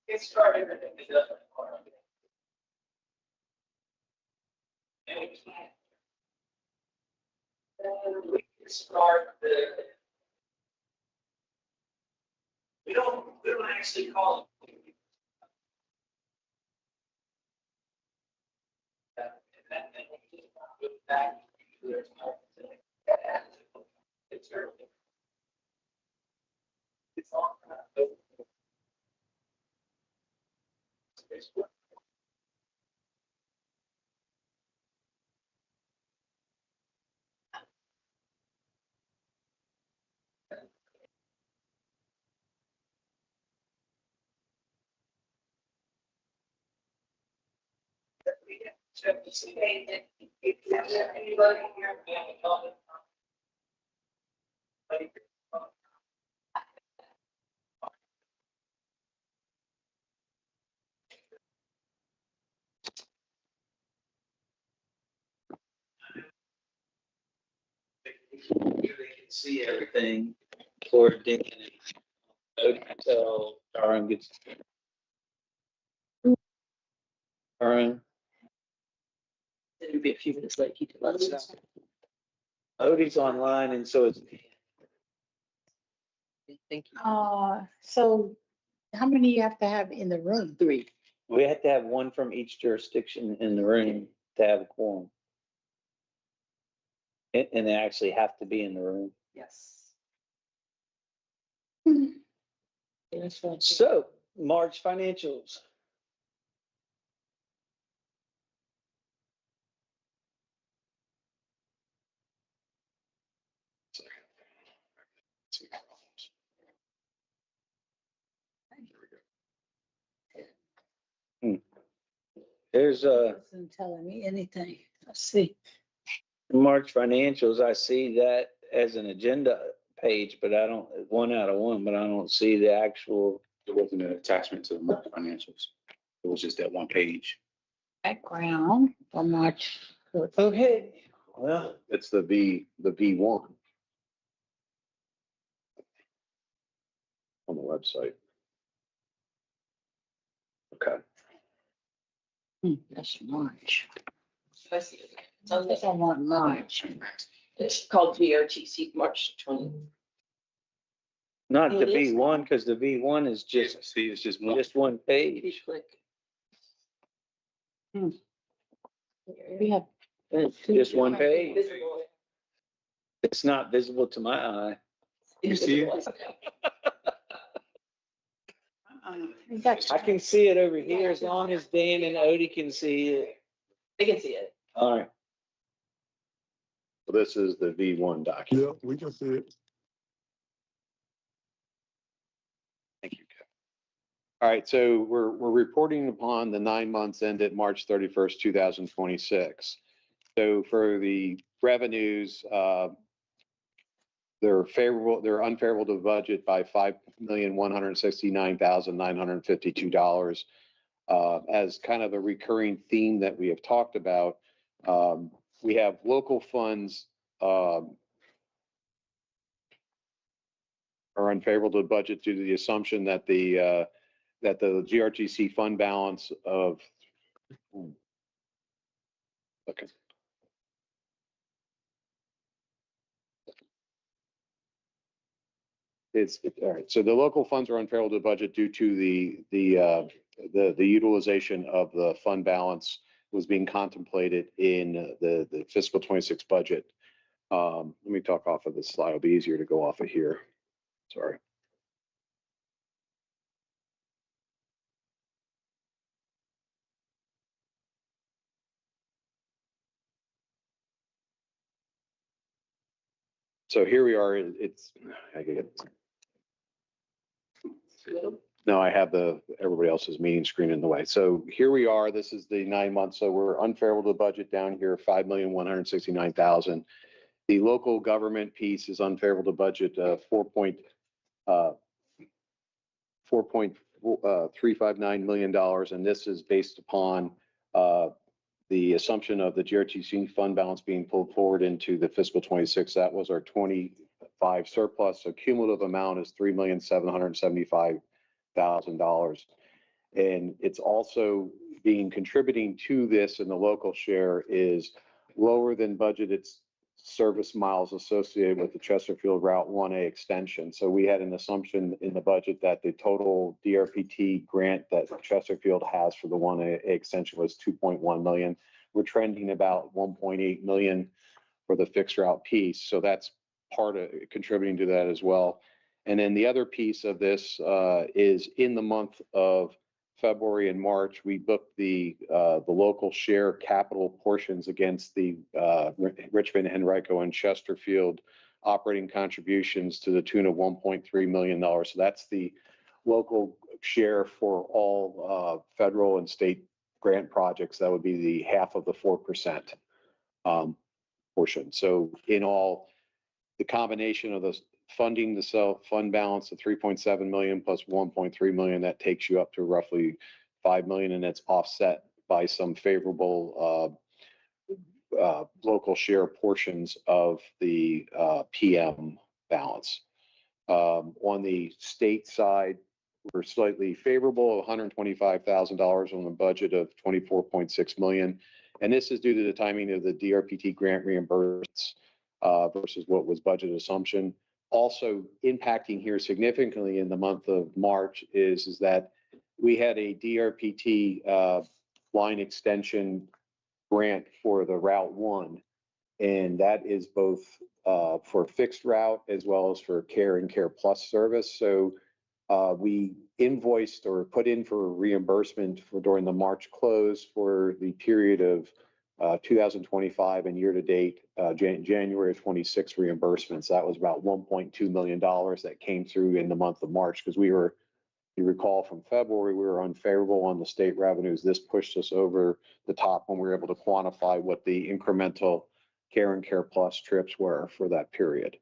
Get started. We can start we don't actually call it. It's early. It's on. Anybody here? They can see everything before Dan until Darren gets. Darren. It'll be a few minutes late. He did let us know. Odie's online and so is. Thank you. So how many you have to have in the room? 3. We have to have one from each jurisdiction in the room to have a quorum. And they actually have to be in the room. Yes. So, March financials. There's Wasn't telling me anything. Let's see. March financials. I see that as an agenda page, but I don't, 1 out of 1, but I don't see the actual. It wasn't an attachment to the March financials. It was just that one page. Background for March. Okay, well, It's the V1 on the website. Okay. That's March. I see it. So I want March. it's called GRTC March 20. not the It is. V1, because the V1 is just, See, it's just one. just one You page. click. We have. Just one page. Visible. It's not visible to my eye. You see it? We got I can see it over here as long as Dan and Odie can see it. They can see it. All right. So this is the V1 document. Yeah, we can see it. Thank you, Kevin. All right, so we're reporting upon the 9 months ended March 31st, 2026. So for the revenues, they're unfavorable to budget by $5,169,952. As kind of a recurring theme that we have talked about, we have local funds are unfavorable to budget due to the assumption that the GRTC fund balance of okay. All right. So the local funds are unfavorable to budget due to the utilization of the fund balance was being contemplated in the fiscal 26 budget. Let me talk off of this slide. It'll be easier to go off of here. Sorry. So here we are. I get it. No, I have everybody else's meeting screen in the way. So here we are. This is the 9 months. So we're unfavorable to budget down here, $5,169,000. The local government piece is unfavorable to budget, $4.359 million. And this is based upon the assumption of the GRTC fund balance being pulled forward into the fiscal 26. That was our 25 surplus. So cumulative amount is $3,775,000. And it's also contributing to this in the local share is lower than budgeted service miles associated with the Chesterfield Route 1A extension. So we had an assumption in the budget that the total DRPT grant that Chesterfield has for the 1A extension was 2.1 million. We're trending about 1.8 million for the fixed route piece. So that's part of contributing to that as well. And then the other piece of this is in the month of February and March, we booked the local share capital portions against the Richmond, Henrico, and Chesterfield operating contributions to the tune of $1.3 million. So that's the local share for all federal and state grant projects. That would be the half of the 4% portion. So in all, the combination of the funding the fund balance of 3.7 million plus 1.3 million, that takes you up to roughly 5 million, and that's offset by some favorable local share portions of the PM balance. On the state side, we're slightly favorable, $125,000 on a budget of 24.6 million. And this is due to the timing of the DRPT grant reimbursements versus what was budget assumption. Also impacting here significantly in the month of March is that we had a DRPT line extension grant for the Route 1, and that is both for fixed route as well as for Care and Care Plus service. So we invoiced or put in for reimbursement during the March close for the period of 2025 and year to date, January of 26 reimbursements. That was about $1.2 million that came through in the month of March because you recall from February, we were unfavorable on the state revenues. This pushed us over the top when we were able to quantify what the incremental Care and Care Plus trips were for that period.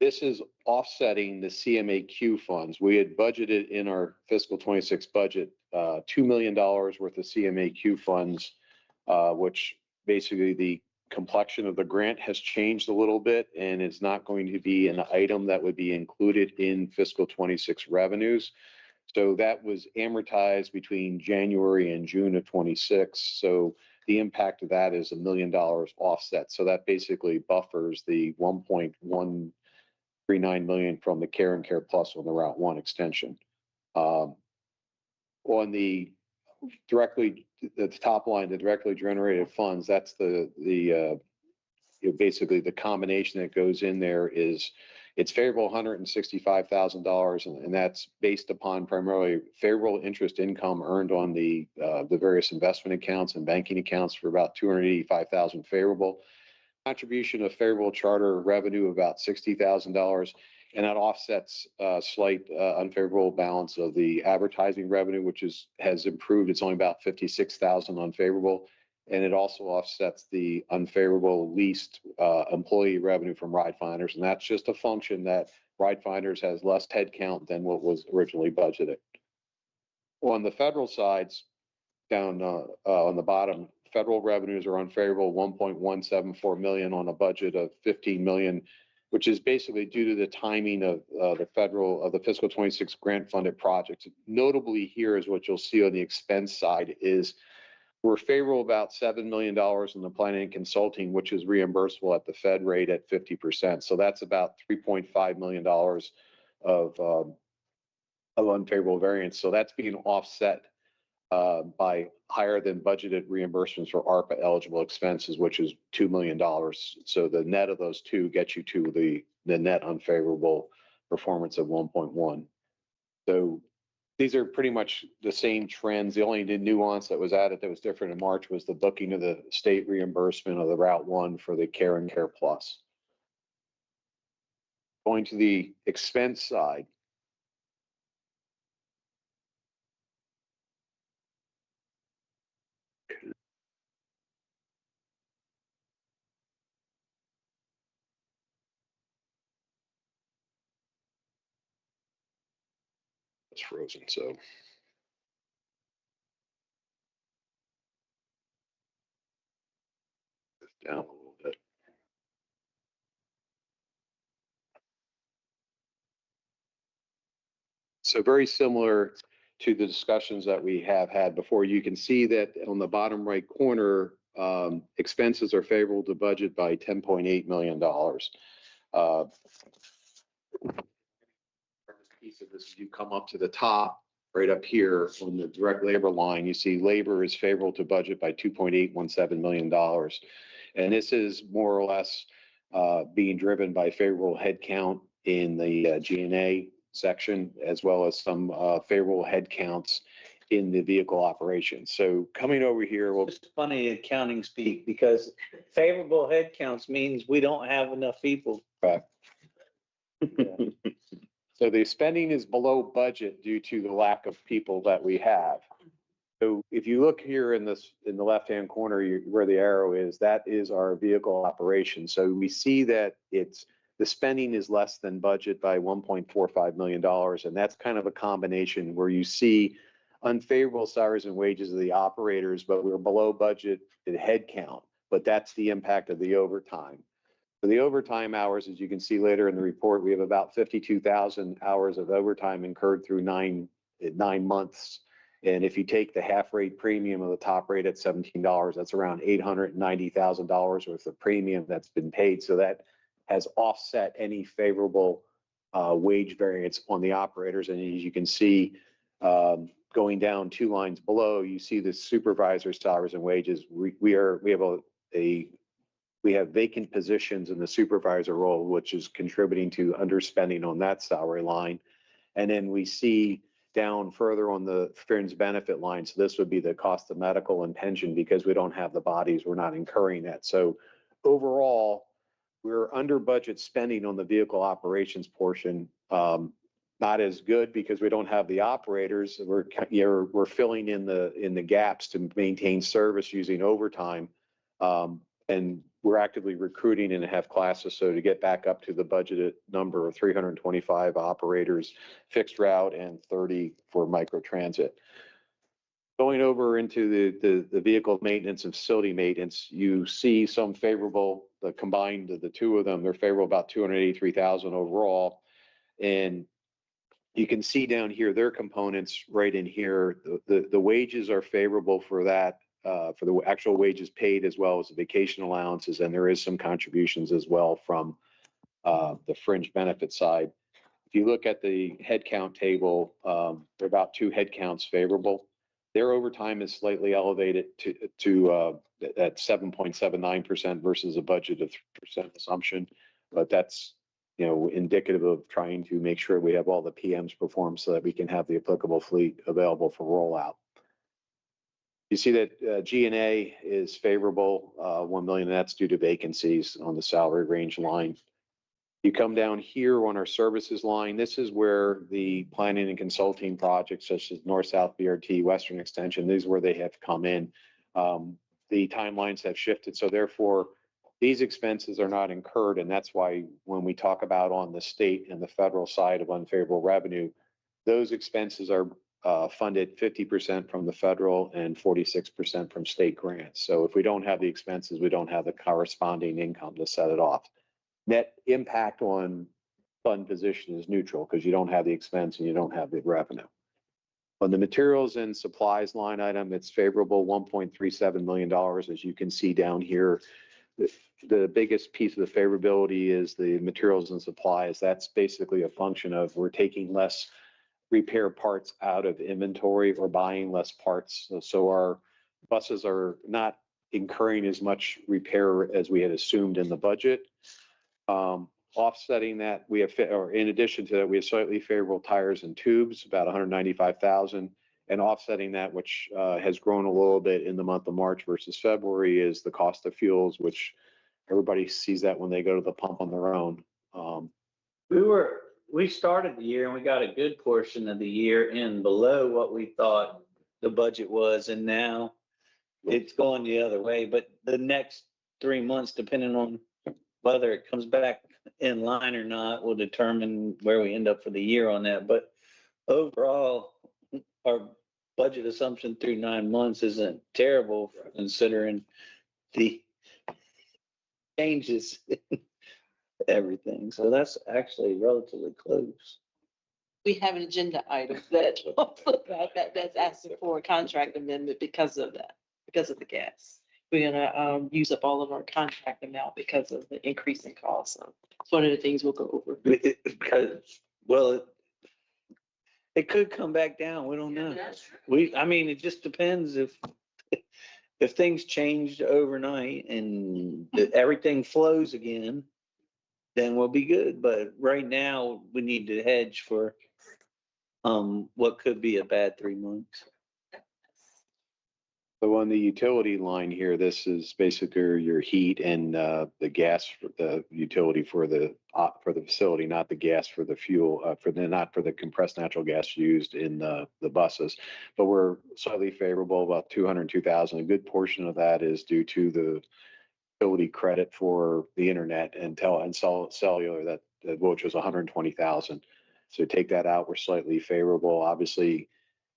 This is offsetting the CMAQ funds. We had budgeted in our fiscal 26 budget $2 million worth of CMAQ funds, which basically the complexion of the grant has changed a little bit, and it's not going to be an item that would be included in fiscal 26 revenues. So that was amortized between January and June of 26. So the impact of that is $1 million offset. So that basically buffers the 1.139 million from the Care and Care Plus on the Route 1 extension. On the top line, the directly generated funds, that's basically the combination that goes in there is It's favorable $165,000, and that's based upon primarily favorable interest income earned on the various investment accounts and banking accounts for about $285,000 favorable. Contribution of favorable charter revenue of about $60,000, and that offsets slight unfavorable balance of the advertising revenue, which has improved. It's only about $56,000 unfavorable. And it also offsets the unfavorable leased employee revenue from RideFinders. And that's just a function that RideFinders has less headcount than what was originally budgeted. On the federal sides, down on the bottom, federal revenues are unfavorable, 1.174 million on a budget of 15 million, which is basically due to the timing of the fiscal 26 grant funded projects. Notably here is what you'll see on the expense side is we're favorable about $7 million in the planning and consulting, which is reimbursable at the Fed rate at 50%. So that's about $3.5 million of unfavorable variance. So that's being offset by higher than budgeted reimbursements for ARPA eligible expenses, which is $2 million. So the net of those two gets you to the net unfavorable performance of 1.1. So these are pretty much the same trends. The only nuance that was added that was different in March was the booking of the state reimbursement of the Route 1 for the Care and Care Plus. Going to the expense side. It's frozen, so. Down a little bit. So very similar to the discussions that we have had before. You can see that on the bottom right corner, expenses are favorable to budget by $10.8 million. Piece of this, you come up to the top, right up here on the direct labor line, you see labor is favorable to budget by $2.817 million. And this is more or less being driven by favorable headcount in the G&A section, as well as some favorable headcounts in the vehicle operations. So coming over here, well, It's funny accounting speak because favorable head counts means we don't have enough people. so the spending is below budget due to the lack of people that we have. So if you look here in the left-hand corner, where the arrow is, that is our vehicle operation. So we see that the spending is less than budget by $1.45 million. And that's kind of a combination where you see unfavorable salaries and wages of the operators, but we're below budget in headcount. But that's the impact of the overtime. For the overtime hours, as you can see later in the report, we have about 52,000 hours of overtime incurred through nine months. And if you take the half rate premium of the top rate at $17, that's around $890,000 worth of premium that's been paid. So that has offset any favorable wage variance on the operators. And as you can see, going down two lines below, you see the supervisor salaries and wages. We have vacant positions in the supervisor role, which is contributing to underspending on that salary line. And then we see down further on the fringe benefit line. So this would be the cost of medical and pension because we don't have the bodies, we're not incurring that. So overall, we're under budget spending on the vehicle operations portion. Not as good because we don't have the operators. We're filling in the gaps to maintain service using overtime. And we're actively recruiting and have classes. So to get back up to the budgeted number of 325 operators, fixed route, and 30 for microtransit. Going over into the vehicle maintenance and facility maintenance, you see some favorable, the combined of the two of them, they're favorable about 283,000 overall. And you can see down here, their components right in here, the wages are favorable for that. For the actual wages paid as well as the vacation allowances, and there is some contributions as well from the fringe benefit side. If you look at the headcount table, there are about two headcounts favorable. Their overtime is slightly elevated to at 7.79% versus a budget of 3% assumption, but that's indicative of trying to make sure we have all the PMs performed so that we can have the applicable fleet available for rollout. You see that G&A is favorable, 1 million, and that's due to vacancies on the salary range line. You come down here on our services line, this is where the planning and consulting projects such as North-South BRT, Western Extension, these are where they have come in. The timelines have shifted, so therefore these expenses are not incurred, and that's why when we talk about on the state and the federal side of unfavorable revenue, those expenses are funded 50% from the federal and 46% from state grants. So if we don't have the expenses, we don't have the corresponding income to set it off. Net impact on fund position is neutral because you don't have the expense and you don't have the revenue. On the materials and supplies line item, it's favorable, $1.37 million, as you can see down here. The biggest piece of the favorability is the materials and supplies. That's basically a function of we're taking less repair parts out of inventory or buying less parts. So our buses are not incurring as much repair as we had assumed in the budget. Offsetting that, we have, or in addition to that, we have slightly favorable tires and tubes, about 195,000. And offsetting that, which has grown a little bit in the month of March versus February, is the cost of fuels, which everybody sees that when they go to the pump on their own. We started the year and we got a good portion of the year in below what we thought the budget was, and now it's going the other way. But the next 3 months, depending on whether it comes back in line or not, will determine where we end up for the year on that. But overall, our budget assumption through 9 months isn't terrible considering the changes in everything. So that's actually relatively close. We have an agenda item that, that's asking for a contract amendment because of that, because of the gas. We're gonna use up all of our contract amount because of the increase in cost. So it's one of the things we'll go over. It could come back down. We don't know. I mean, it just depends if things changed overnight and everything flows again, then we'll be good. But right now we need to hedge for what could be a bad 3 months. So on the utility line here, this is basically your heat and the gas for the utility for the facility, not the gas for the fuel, not for the compressed natural gas used in the buses. But we're slightly favorable, about 202,000. A good portion of that is due to the utility credit for the internet and cellular, that which was 120,000. So take that out, we're slightly favorable. Obviously,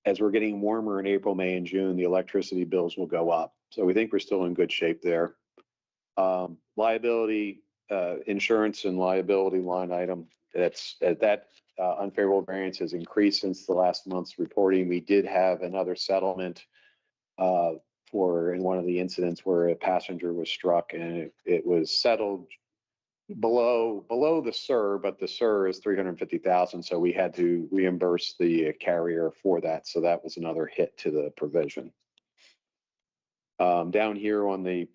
as we're getting warmer in April, May, and June, the electricity bills will go up. So we think we're still in good shape there. Liability, insurance and liability line item, that unfavorable variance has increased since the last month's reporting. We did have another settlement in one of the incidents where a passenger was struck, and it was settled below the SIR, but the SIR is 350,000. So we had to reimburse the carrier for that. So that was another hit to the provision. Down here on the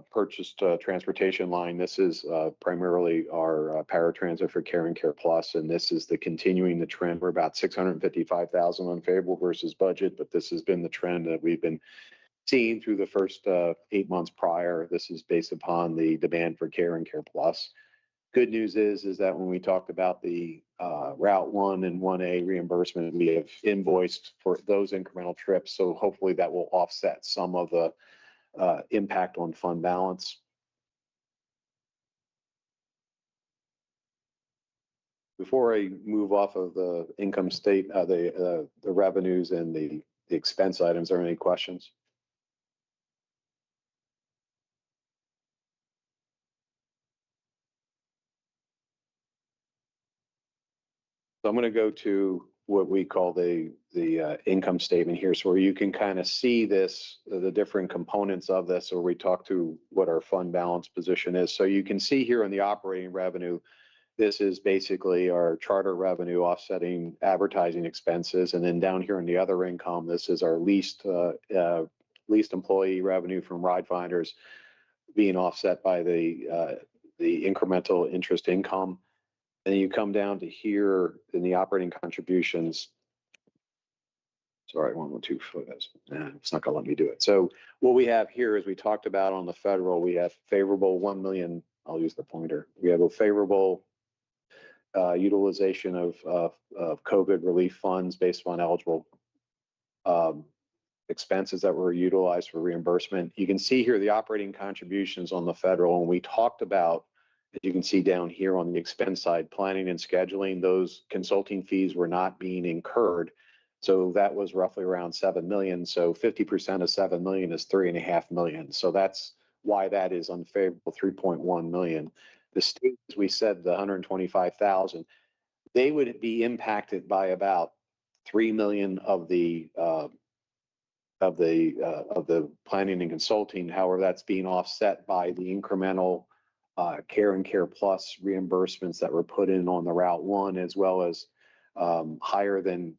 purchased transportation line, this is primarily our paratransit for Care and Care Plus, and this is continuing the trend. We're about 655,000 unfavorable versus budget, but this has been the trend that we've been seeing through the first 8 months prior. This is based upon the demand for Care and Care Plus. Good news is that when we talked about the Route 1 and 1A reimbursement, we have invoiced for those incremental trips. So hopefully that will offset some of the impact on fund balance. Before I move off of the income statement, the revenues and the expense items, are there any questions? So I'm going to go to what we call the income statement here, so where you can kind of see the different components of this, or we talk to what our fund balance position is. So you can see here on the operating revenue, this is basically our charter revenue offsetting advertising expenses. And then down here in the other income, this is our leased employee revenue from RideFinders being offset by the incremental interest income. And then you come down to here in the operating contributions. Sorry, 112 foot. It's not gonna let me do it. So what we have here is we talked about on the federal, we have favorable 1 million, I'll use the pointer. We have a favorable utilization of COVID relief funds based on eligible expenses that were utilized for reimbursement. You can see here the operating contributions on the federal, and we talked about, as you can see down here on the expense side, planning and scheduling, those consulting fees were not being incurred. So that was roughly around 7 million. So 50% of 7 million is 3.5 million. So that's why that is unfavorable, 3.1 million. The state, as we said, the 125,000, they would be impacted by about 3 million of the planning and consulting. However, that's being offset by the incremental Care and Care Plus reimbursements that were put in on the Route 1, as well as higher than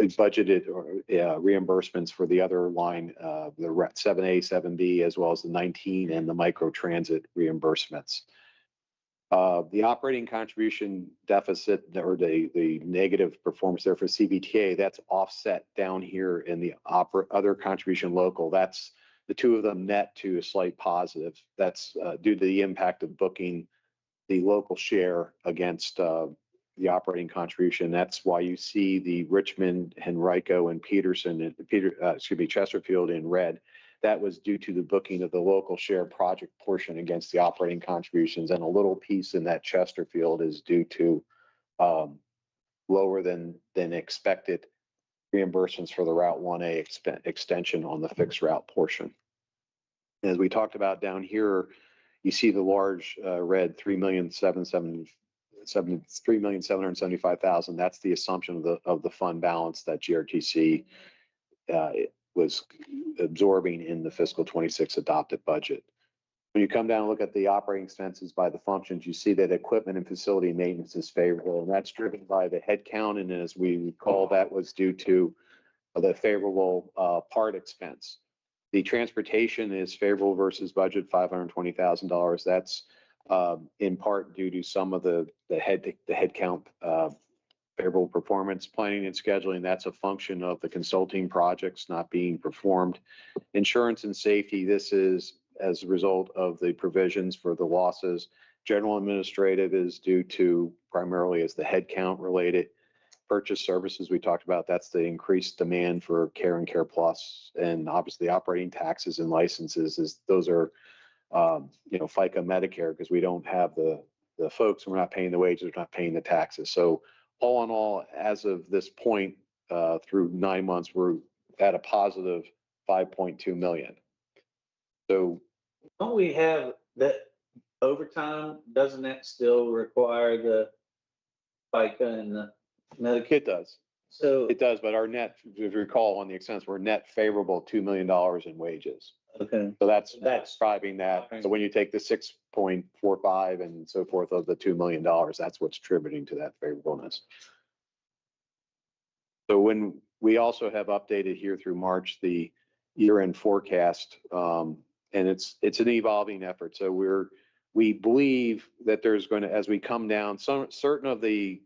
budgeted reimbursements for the other line, the 7A, 7B, as well as the 19 and the micro transit reimbursements. The operating contribution deficit, or the negative performance there for CBTA, that's offset down here in the other contribution local. That's the two of them net to a slight positive. That's due to the impact of booking the local share against the operating contribution. That's why you see the Richmond, Henrico, and Chesterfield in red. That was due to the booking of the local share project portion against the operating contributions, and a little piece in that Chesterfield is due to lower than expected reimbursements for the Route 1A extension on the fixed route portion. As we talked about down here, you see the large red 3,775,000. That's the assumption of the fund balance that GRTC was absorbing in the fiscal 26 adopted budget. When you come down and look at the operating expenses by the functions, you see that equipment and facility maintenance is favorable, and that's driven by the head count. And as we recall, that was due to the favorable part expense. The transportation is favorable versus budget, $520,000. That's in part due to some of the head count favorable performance. Planning and scheduling, that's a function of the consulting projects not being performed. Insurance and safety, this is as a result of the provisions for the losses. General administrative is due to primarily as the head count related. Purchase services we talked about, that's the increased demand for Care and Care Plus, and obviously operating taxes and licenses those are FICA, Medicare, because we don't have the folks, and we're not paying the wages, we're not paying the taxes. So all in all, as of this point, through 9 months, we're at a positive 5.2 million. So Don't we have that overtime? Doesn't that still require the FICA and the Medicare? it does. So, It does, but our net, if you recall on the expense, we're net favorable $2 million in wages. okay, So that's That's- describing that. So when you take the 6.45 and so forth of the $2 million, that's what's attributing to that favorableness. So when we also have updated here through March, the year-end forecast, and it's an evolving effort. So we believe that there's going to, as we come down, certain of the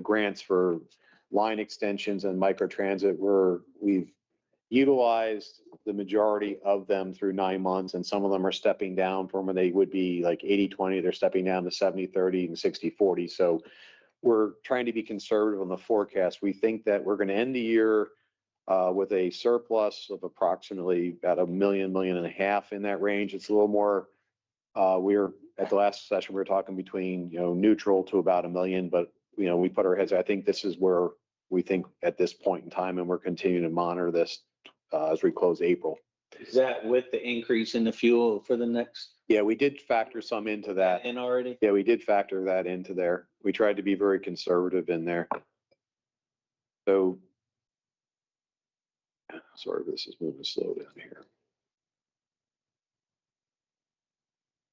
grants for line extensions and microtransit, we've utilized the majority of them through 9 months, and some of them are stepping down from where they would be like 80-20, they're stepping down to 70-30 and 60-40. So we're trying to be conservative on the forecast. We think that we're going to end the year with a surplus of approximately about $1 million, $1.5 million in that range. It's a little more, we're at the last session, we were talking between, neutral to about $1 million, but we put our heads, I think this is where we think at this point in time, and we're continuing to monitor this as we close April. is that with the increase in the fuel for the next, Yeah, we did factor some into that. and already? Yeah, we did factor that into there. We tried to be very conservative in there. So, sorry, this is moving slow down here.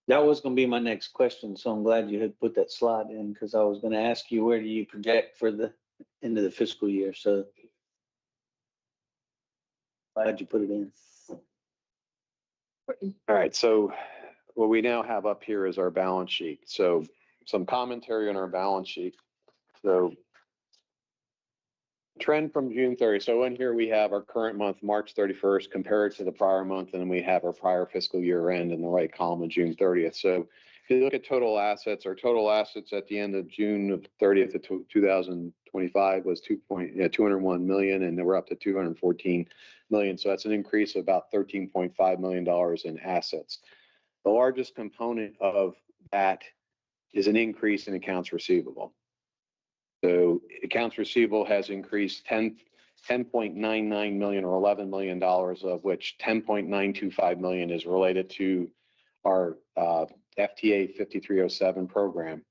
That was gonna be my next question, so I'm glad you had put that slide in, because I was gonna ask you, where do you project for the end of the fiscal year? So glad you put it in. All right, so what we now have up here is our balance sheet. So some commentary on our balance sheet. So trend from June 30. So in here we have our current month, March 31st, compared to the prior month, and then we have our prior fiscal year end in the right column of June 30th. So if you look at total assets, our total assets at the end of June of 30th of 2025 was 201 million, and then we're up to 214 million. So that's an increase of about $13.5 million in assets. The largest component of that is an increase in accounts receivable. So accounts receivable has increased 10.99 million or $11 million, of which 10.925 million is related to our FTA 5307 program.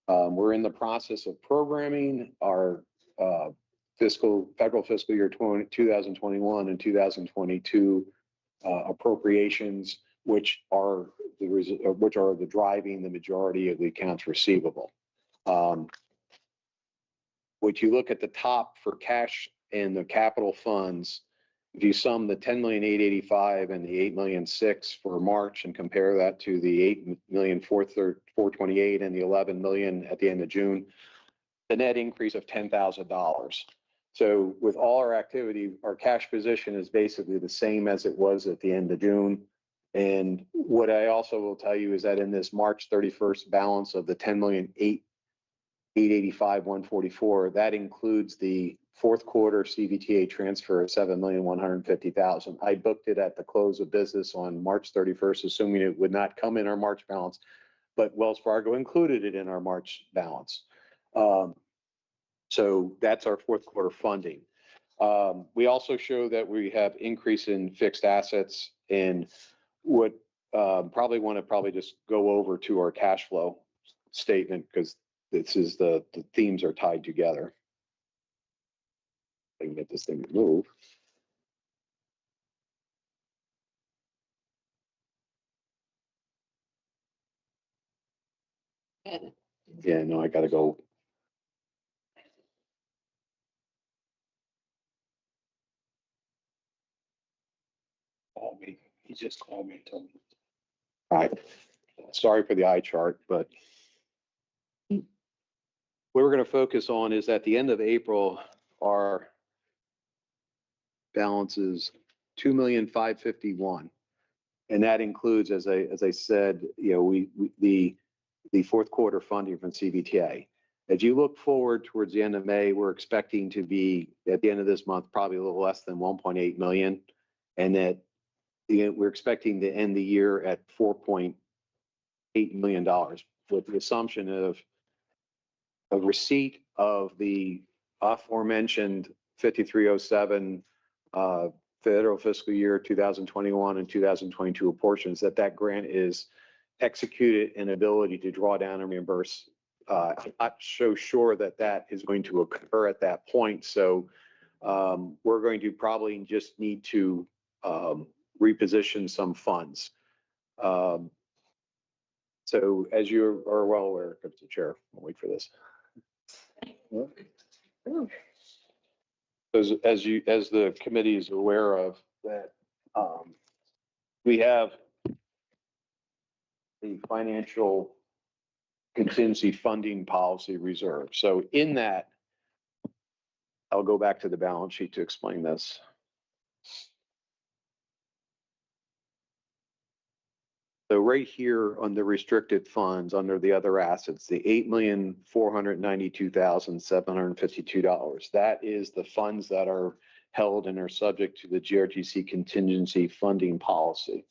We're in the process of programming our federal fiscal year 2021 and 2022 appropriations, which are the driving the majority of the accounts receivable. When you look at the top for cash and the capital funds, if you sum the 10,885,000 and the 8,000,006 for March and compare that to the 8,428,000 and the 11 million at the end of June, the net increase of $10,000. So with all our activity, our cash position is basically the same as it was at the end of June. And what I also will tell you is that in this March 31st balance of the 10,885,144, that includes the fourth quarter CVTA transfer of 7,150,000. I booked it at the close of business on March 31st, assuming it would not come in our March balance, but Wells Fargo included it in our March balance. So that's our fourth quarter funding. We also show that we have increase in fixed assets, and would probably want to just go over to our cash flow statement, because this is the themes are tied together. I can get this thing to move. Yeah, no, I gotta go. Call me. He just called me and told me. All right. Sorry for the eye chart, but what we're going to focus on is at the end of April, our balance is 2,551,000. And that includes, as I said, the fourth quarter funding from CVTA. As you look forward towards the end of May, we're expecting to be at the end of this month, probably a little less than 1.8 million. And that we're expecting to end the year at $4.8 million, with the assumption of a receipt of the aforementioned 5307 federal fiscal year 2021 and 2022 portions, that grant is executed and ability to draw down and reimburse. I'm not so sure that is going to occur at that point. So we're going to probably just need to reposition some funds. So as you are well aware, Mr. Chair, I'll wait for this. As the committee is aware of, that we have the financial contingency funding policy reserve. So in that, I'll go back to the balance sheet to explain this. So right here on the restricted funds under the other assets, the $8,492,752, that is the funds that are held and are subject to the GRTC contingency funding policy.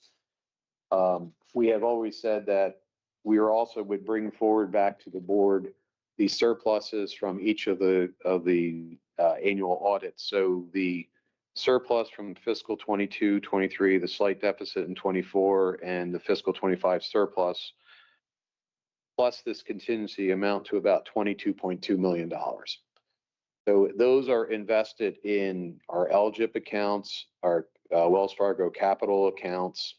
We have always said that we are also would bring forward back to the board the surpluses from each of the annual audits. So the surplus from fiscal 22, 23, the slight deficit in 24, and the fiscal 25 surplus, plus this contingency amount to about $22.2 million. So those are invested in our LGIP accounts, our Wells Fargo capital accounts,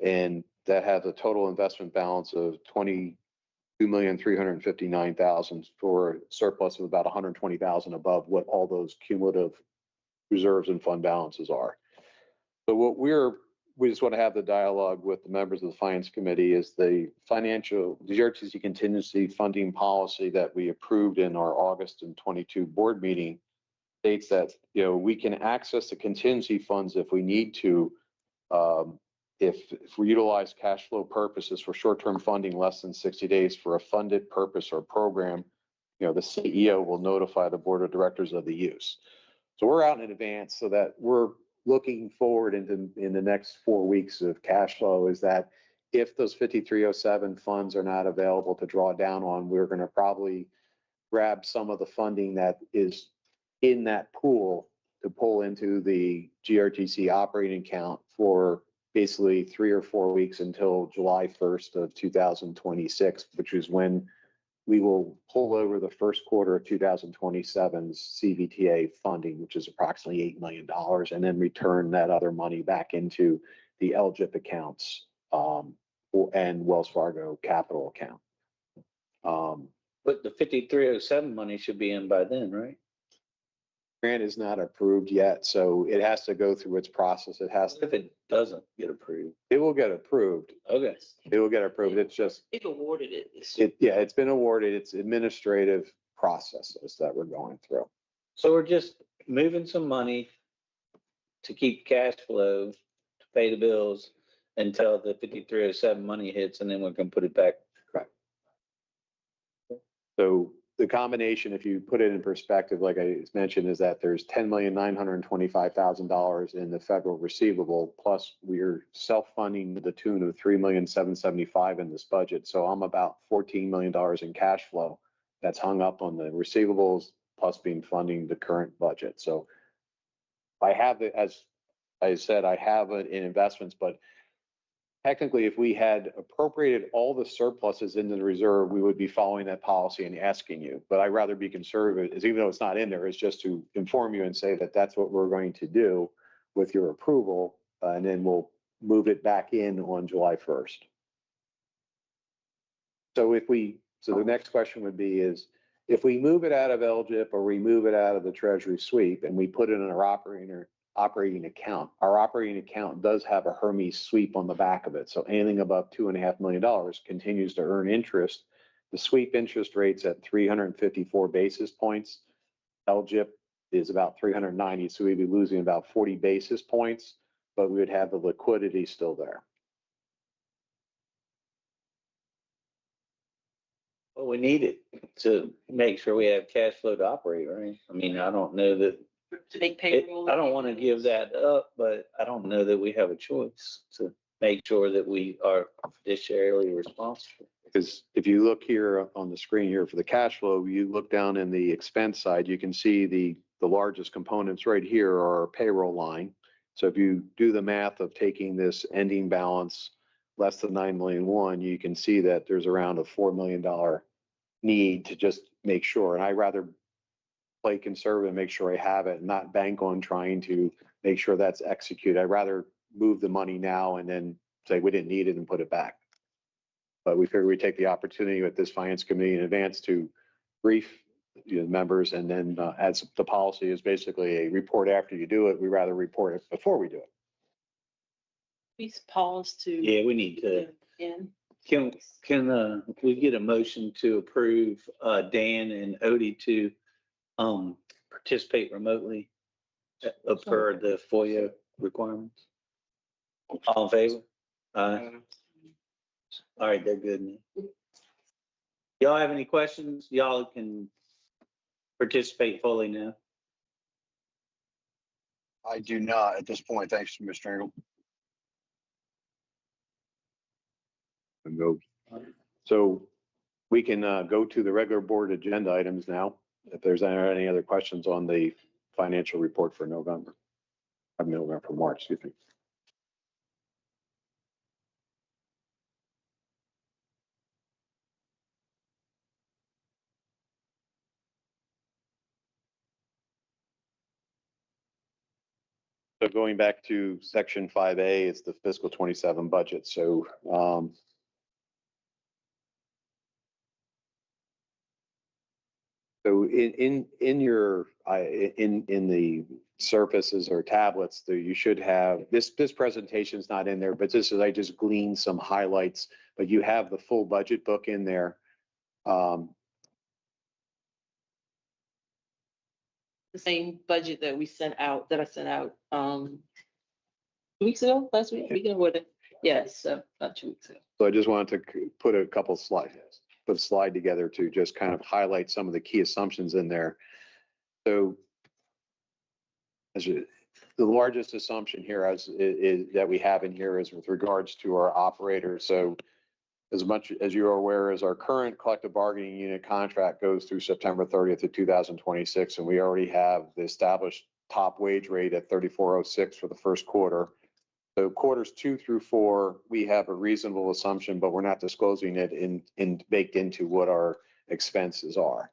and that have a total investment balance of $22,359,000 for a surplus of about $120,000 above what all those cumulative reserves and fund balances are. So what we're we just want to have the dialogue with the members of the finance committee is the GRTC contingency funding policy that we approved in our August and 22 board meeting states that, we can access the contingency funds if we need to. If we utilize cash flow purposes for short-term funding less than 60 days for a funded purpose or program, the CEO will notify the board of directors of the use. So we're out in advance so that we're looking forward in the next 4 weeks of cash flow is that if those 5307 funds are not available to draw down on, we're going to probably grab some of the funding that is in that pool to pull into the GRTC operating account for basically 3 or 4 weeks until July 1st of 2026, which is when we will pull over the first quarter of 2027's CVTA funding, which is approximately $8 million, and then return that other money back into the LGIP accounts and Wells Fargo capital account. But the 5307 money should be in by then, right? Grant is not approved yet, so it has to go through its process. If it doesn't get approved. It will get approved. Okay. It will get approved. It's just, They've awarded it this it's been awarded. It's administrative processes that we're going through. So we're just moving some money to keep cash flow, to pay the bills until the 5307 money hits, and then we're gonna put it back. Correct. So the combination, if you put it in perspective, like I mentioned, is that there's $10,925,000 in the federal receivable, plus we're self-funding to the tune of $3,775,000 in this budget. So I'm about $14 million in cash flow that's hung up on the receivables, plus being funding the current budget. So I have it, as I said, I have it in investments, but technically, if we had appropriated all the surpluses into the reserve, we would be following that policy and asking you. But I'd rather be conservative, is even though it's not in there, it's just to inform you and say that that's what we're going to do with your approval, and then we'll move it back in on July 1st. So the next question would be is, if we move it out of LGIP or we move it out of the Treasury sweep and we put it in our operating account. Our operating account does have a Hermes sweep on the back of it. So anything above $2.5 million continues to earn interest. The sweep interest rate's at 354 basis points. LGIP is about 390, so we'd be losing about 40 basis points, but we would have the liquidity still there. Well, we need it to make sure we have cash flow to operate, right? I mean, I don't know that. to make payroll. I don't want to give that up, but I don't know that we have a choice to make sure that we are fiduciarily responsible. Because if you look here on the screen here for the cash flow, you look down in the expense side, you can see the largest components right here are our payroll line. So if you do the math of taking this ending balance less than $9.1 million, you can see that there's around a $4 million need to just make sure. And I rather play conservative and make sure I have it, and not bank on trying to make sure that's executed. I'd rather move the money now and then say we didn't need it and put it back. But we figure we take the opportunity with this finance committee in advance to brief members, and then as the policy is basically a report after you do it, we rather report it before we do it. Please pause to. Yeah, we need to. In. Can we get a motion to approve Dan and Odie to participate remotely per the FOIA requirements? All in favor? Aye. All right, they're good. Y'all have any questions? Y'all can participate fully now. I do not at this point. Thanks, Mr. Engel. And go. So we can go to the regular board agenda items now. If there's any other questions on the financial report for for March, excuse me. So going back to section 5A, it's the fiscal 27 budget. So in the surfaces or tablets, that you should have, this presentation's not in there, but this is, I just gleaned some highlights, but you have the full budget book in there. The same budget that we sent out, that I sent out, 2 weeks ago, last week, yes, so about 2 weeks ago. So I just wanted to put a couple slides, put a slide together to just kind of highlight some of the key assumptions in there. So the largest assumption here is that we have in here is with regards to our operators. So as much as you are aware, as our current collective bargaining unit contract goes through September 30th of 2026, and we already have the established top wage rate at 3406 for the first quarter. So quarters 2 through 4, we have a reasonable assumption, but we're not disclosing it in baked into what our expenses are.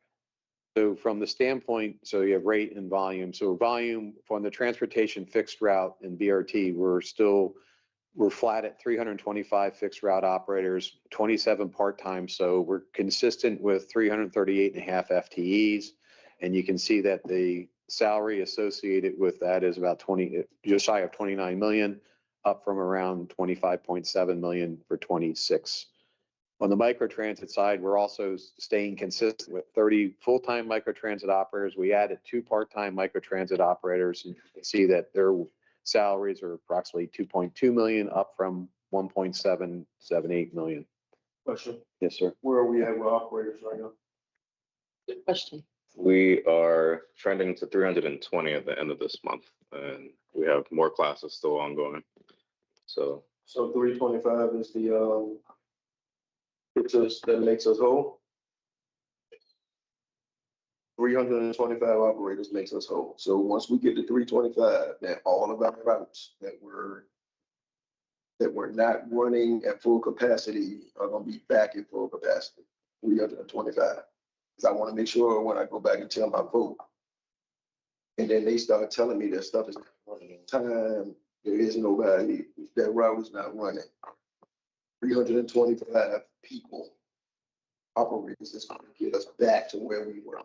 So from the standpoint, so you have rate and volume. So volume from the transportation fixed route and BRT, we're flat at 325 fixed route operators, 27 part-time. So we're consistent with 338.5 FTEs. And you can see that the salary associated with that is about just shy of 29 million, up from around 25.7 million for 26. On the microtransit side, we're also staying consistent with 30 full-time microtransit operators. We added 2 part-time microtransit operators, and you can see that their salaries are approximately 2.2 million, up from 1.778 million. Question, Yes, sir. where are we at with operators right now? Good question. We are trending to 320 at the end of this month, and we have more classes still ongoing. So So 325 is the, that makes us whole? 325 operators makes us whole. So once we get to 325, then all of our routes that we're not running at full capacity are gonna be back at full capacity, 325. Because I want to make sure when I go back and tell my vote, and then they start telling me that stuff is not running on time, there is nobody, that route is not running. 325 people, operators, is going to get us back to where we were.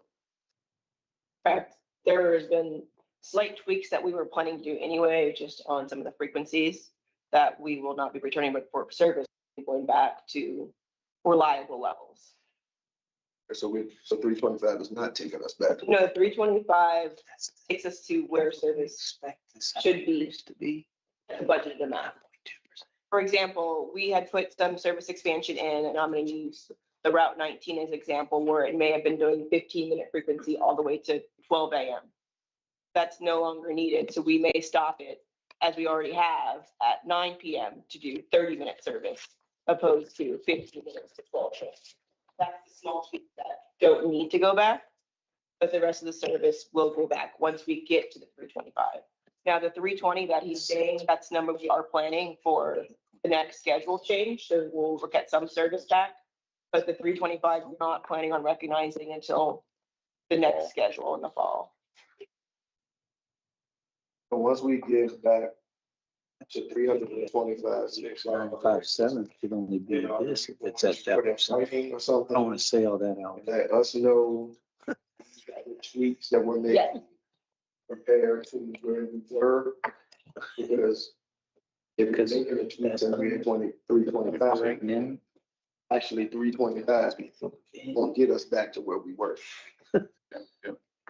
Fact, there's been slight tweaks that we were planning to do anyway, just on some of the frequencies that we will not be returning but for service, going back to reliable levels. So 325 is not taking us back to. No, 325 takes us to where service should be the budgeted amount. For example, we had put some service expansion in, and I'm going to use the Route 19 as an example, where it may have been doing 15-minute frequency all the way to 12 a.m. That's no longer needed. So we may stop it, as we already have, at 9 p.m. to do 30-minute service, opposed to 15 minutes to 12 a.m. That's the small tweaks that don't need to go back, but the rest of the service will go back once we get to the 325. Now, the 320 that he's saying, that's the number we are planning for the next schedule change. So we'll look at some service back, but the 325 we're not planning on recognizing until the next schedule in the fall. So once we get back to 325, 957 could only be this if it's at that. or I something, don't want to say all that out. let us know the tweaks that were made Yeah. compared to where we were. Because if we're Because making a tweak and we're at 325, Right now. actually 325 won't get us back to where we were.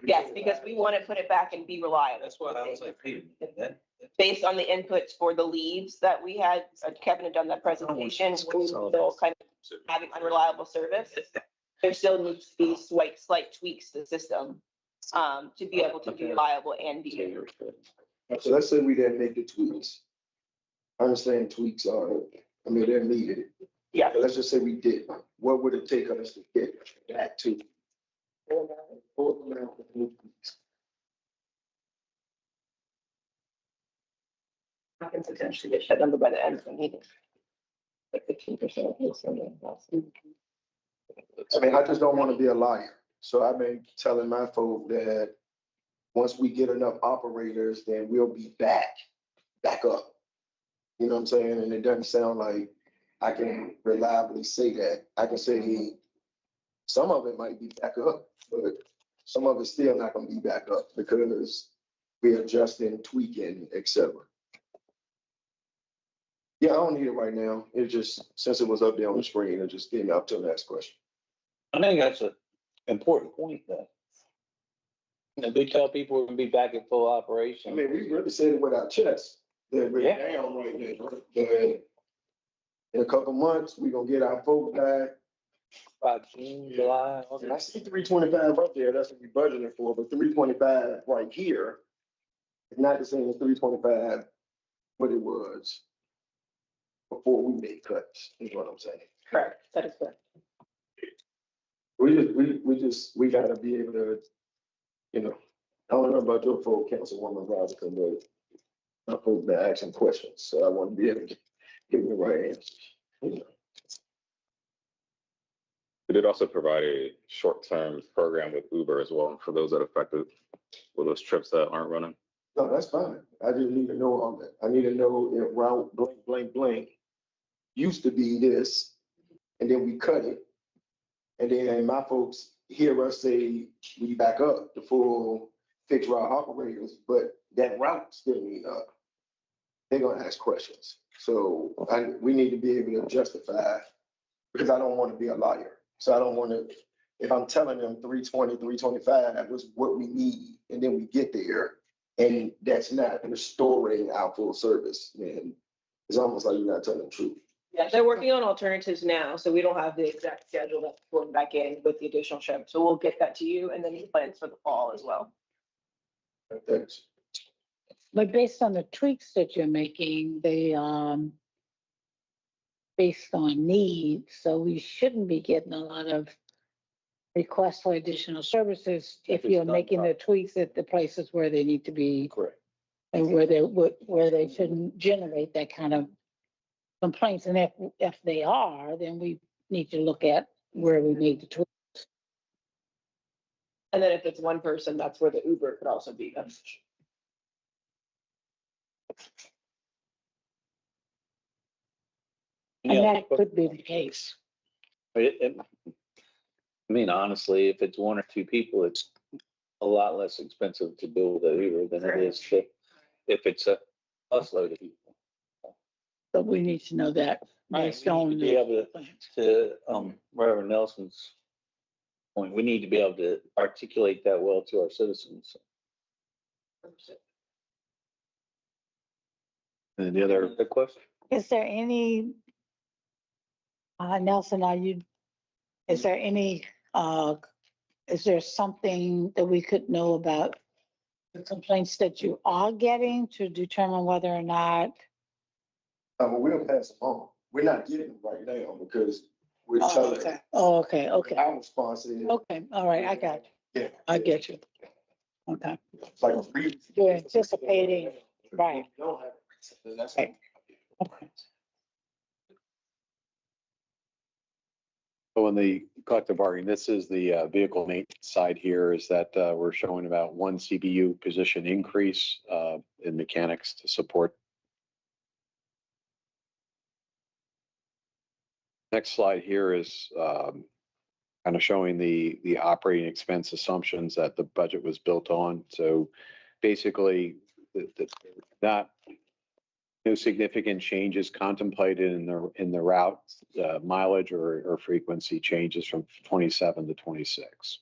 Yes, because we want to put it back and be reliable. That's what I was like, hey, that. Based on the inputs for the leads that we had, Kevin had done that presentation, we were still kind of having unreliable service. There still needs to be slight tweaks to the system to be able to be reliable and be. So let's say we didn't make the tweaks. I understand tweaks are, they're needed. Yeah. But let's just say we did. What would it take us to get back to? Full amount of new tweaks? I can potentially get that number by the end of the meeting. Like 15%. I just don't want to be a liar. So I've been telling my folk that once we get enough operators, then we'll be back up. You know what I'm saying? And it doesn't sound like I can reliably say that. I can say some of it might be back up, but some of it's still not going to be back up because we adjusting, tweaking, et cetera. Yeah, I don't need it right now. It just, since it was up there on the screen, it just gave me up to the next question. I think that's an important point though. You know, we tell people we're gonna be back in full I operation. mean, we really said it with our chest, that we're Yeah. down right now. But in a couple months, we're gonna get our folks back. By June, July, And I see 325 up there, that's what we budgeted for, but 325 right here is not the same as 325 what it was before we made cuts, is what I'm saying. Correct, that is correct. We gotta be able to, you know, I don't know about your folk, Councilwoman Robinson, but my folks been asking questions, so I want to be able to give them the right answers. You know. We did also provide a short-term program with Uber as well for those that are affected with those trips that aren't running. No, that's fine. I just need to know all that. I need to know if route blank, blank, blank used to be this, and then we cut it. And then my folks hear us say, we back up to full fixed route operators, but that route still need up. They're gonna ask questions. So we need to be able to justify, because I don't want to be a liar. So I don't want to, if I'm telling them 320, 325 was what we need, and then we get there, and that's not restoring our full service, then it's almost like you're not telling the truth. Yeah, they're working on alternatives now, so we don't have the exact schedule that's going back in with the additional trip. So we'll get that to you and then the plans for the fall as well. Thanks. But based on the tweaks that you're making, based on need, so we shouldn't be getting a lot of requests for additional services if you're making the tweaks at the places where they need to be. Correct. And where they shouldn't generate that kind of complaints. And if they are, then we need to look at where we need to tweak. And then if it's one person, that's where the Uber could also be beneficial. And Yeah, that could be the case. I mean, honestly, if it's one or two people, it's a lot less expensive to build a Uber than it is to, if it's a busload of people. But we need to know that based on. We need to be able to Reverend Nelson's point, we need to be able to articulate that well to our citizens. And the other, The question? Is there any, Nelson, is there something that we could know about the complaints that you are getting to determine whether or not? Well, we'll pass them on. We're not getting them right now because we're telling. Okay. Our response is. Okay, all right, I got you. Yeah. I get you. Okay, It's like a free. you're anticipating, right. We don't have a reason. That's Right. Okay. so in the collective bargaining, this is the vehicle maintenance side here, is that we're showing about one CBU position increase in mechanics to support. Next slide here is kind of showing the operating expense assumptions that the budget was built on. So basically, not no significant changes contemplated in the route mileage or frequency changes from 27 to 26.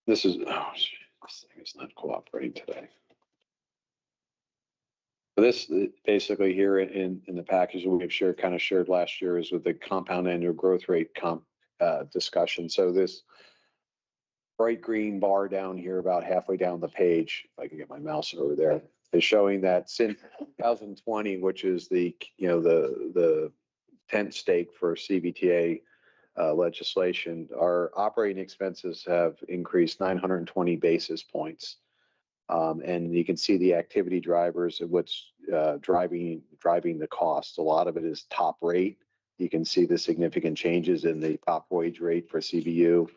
This is, this thing is not cooperating today. This basically here in the package that we have shared, kind of shared last year, is with the compound annual growth rate discussion. So this bright green bar down here, about halfway down the page, if I can get my mouse over there, is showing that since 2020, which is the 10th stake for CBTA legislation, our operating expenses have increased 920 basis points. And you can see the activity drivers of what's driving the cost. A lot of it is top rate. You can see the significant changes in the top wage rate for CBU,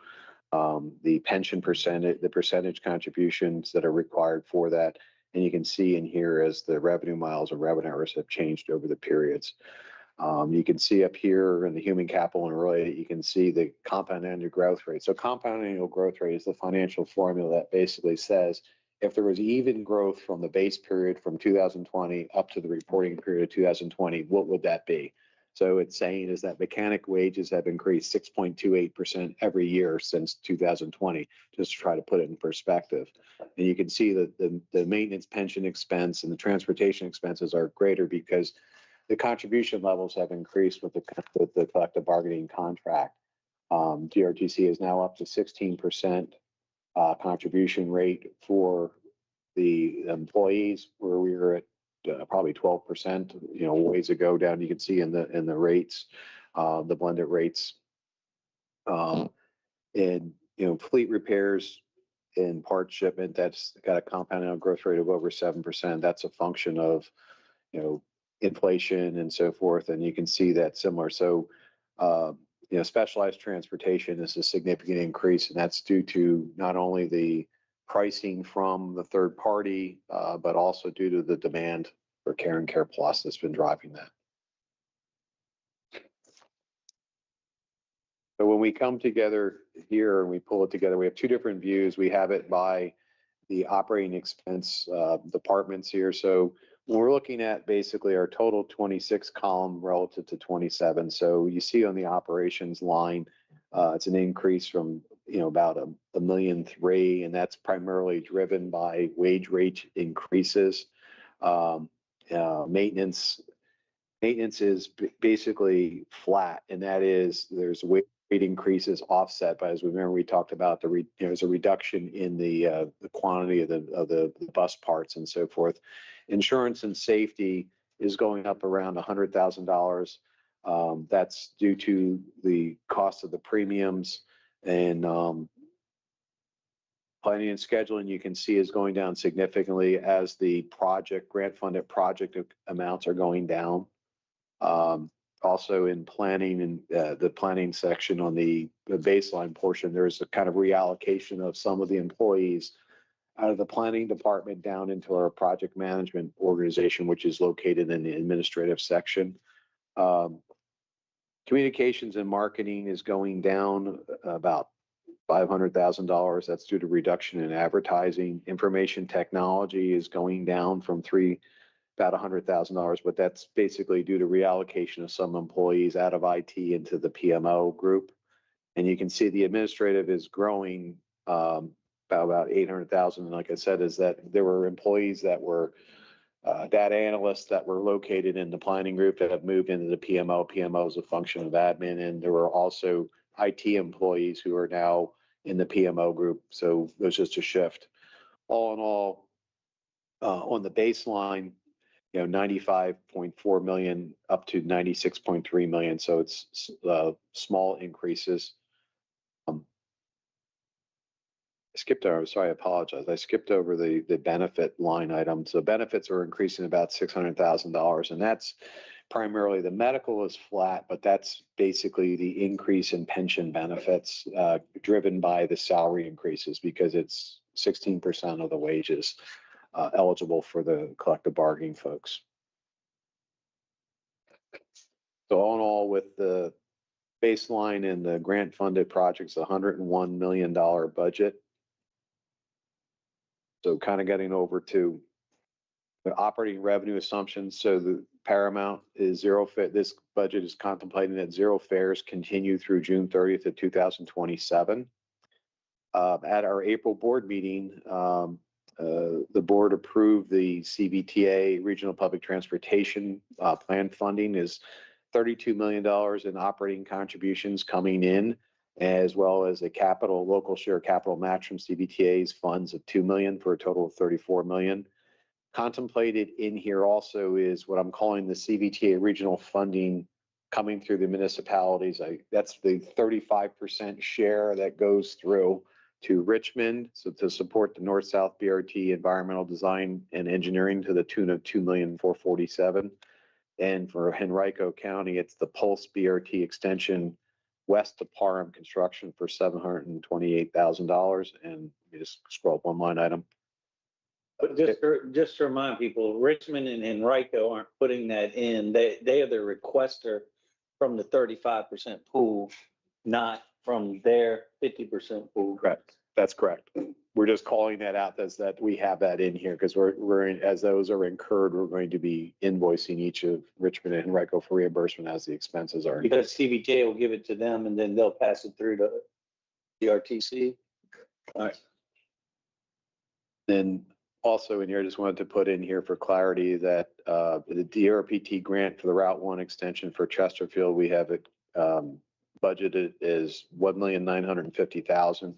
the pension percentage, the percentage contributions that are required for that. And you can see in here as the revenue miles and revenue hours have changed over the periods. You can see up here in the human capital and related, you can see the compound annual growth rate. So compound annual growth rate is the financial formula that basically says if there was even growth from the base period from 2020 up to the reporting period of 2020, what would that be? So it's saying is that mechanic wages have increased 6.28% every year since 2020, just to try to put it in perspective. And you can see that the maintenance pension expense and the transportation expenses are greater because the contribution levels have increased with the collective bargaining contract. GRTC is now up to 16% contribution rate for the employees, where we were at probably 12%, ways ago down. You can see in the rates, the blended rates. And, fleet repairs and part shipment, that's got a compound annual growth rate of over 7%. That's a function of, inflation and so forth. And you can see that similar. So, specialized transportation is a significant increase, and that's due to not only the pricing from the third party, but also due to the demand for Care and Care Plus that's been driving that. So when we come together here and we pull it together, we have two different views. We have it by the operating expense departments here. So when we're looking at basically our total 26 column relative to 27. So you see on the operations line, it's an increase from, about $1.3 million, and that's primarily driven by wage rate increases. Maintenance is basically flat, and that is there's wage rate increases offset by, as we remember, we talked about there's a reduction in the quantity of the bus parts and so forth. Insurance and safety is going up around $100,000. That's due to the cost of the premiums, and planning and scheduling, you can see, is going down significantly as the grant funded project amounts are going down. Also in planning and the planning section on the baseline portion, there's a kind of reallocation of some of the employees out of the planning department down into our project management organization, which is located in the administrative section. Communications and marketing is going down about $500,000. That's due to reduction in advertising. Information technology is going down from about $100,000, but that's basically due to reallocation of some employees out of IT into the PMO group. And you can see the administrative is growing about $800,000. Like I said, is that there were employees that were data analysts that were located in the planning group that have moved into the PMO. PMO is a function of admin, and there were also IT employees who are now in the PMO group. So there's just a shift. All in all, on the baseline, $95.4 million up to $96.3 million. So it's small increases. I apologize. I skipped over the benefit line item. So benefits are increasing about $600,000, and that's primarily the medical is flat, but that's basically the increase in pension benefits driven by the salary increases, because it's 16% of the wages eligible for the collective bargaining folks. So all in all, with the baseline and the grant funded projects, $101 million budget. So kind of getting over to the operating revenue assumptions. So the Paramount is zero fit. This budget is contemplating that zero fares continue through June 30th of 2027. At our April board meeting, the board approved the CBTA Regional Public Transportation Plan funding is $32 million in operating contributions coming in, as well as a local share capital match from CBTA's funds of $2 million for a total of $34 million. Contemplated in here also is what I'm calling the CBTA regional funding coming through the municipalities. That's the 35% share that goes through to Richmond, so to support the North-South BRT environmental design and engineering to the tune of $2,447,000. And for Henrico County, it's the Pulse BRT extension west to Parham construction for $728,000. And you just scroll up one line item. But just to remind people, Richmond and Henrico aren't putting that in. They are the requester from the 35% pool, not from their 50% pool. Correct. That's correct. We're just calling that out as that we have that in here because as those are incurred, we're going to be invoicing each of Richmond and Henrico for reimbursement as the expenses are. Because CBJ will give it to them and then they'll pass it through to GRTC. All right. Then also in here, I just wanted to put in here for clarity that the DRPT grant for the Route 1 extension for Chesterfield, we have it budgeted is $1,950,000,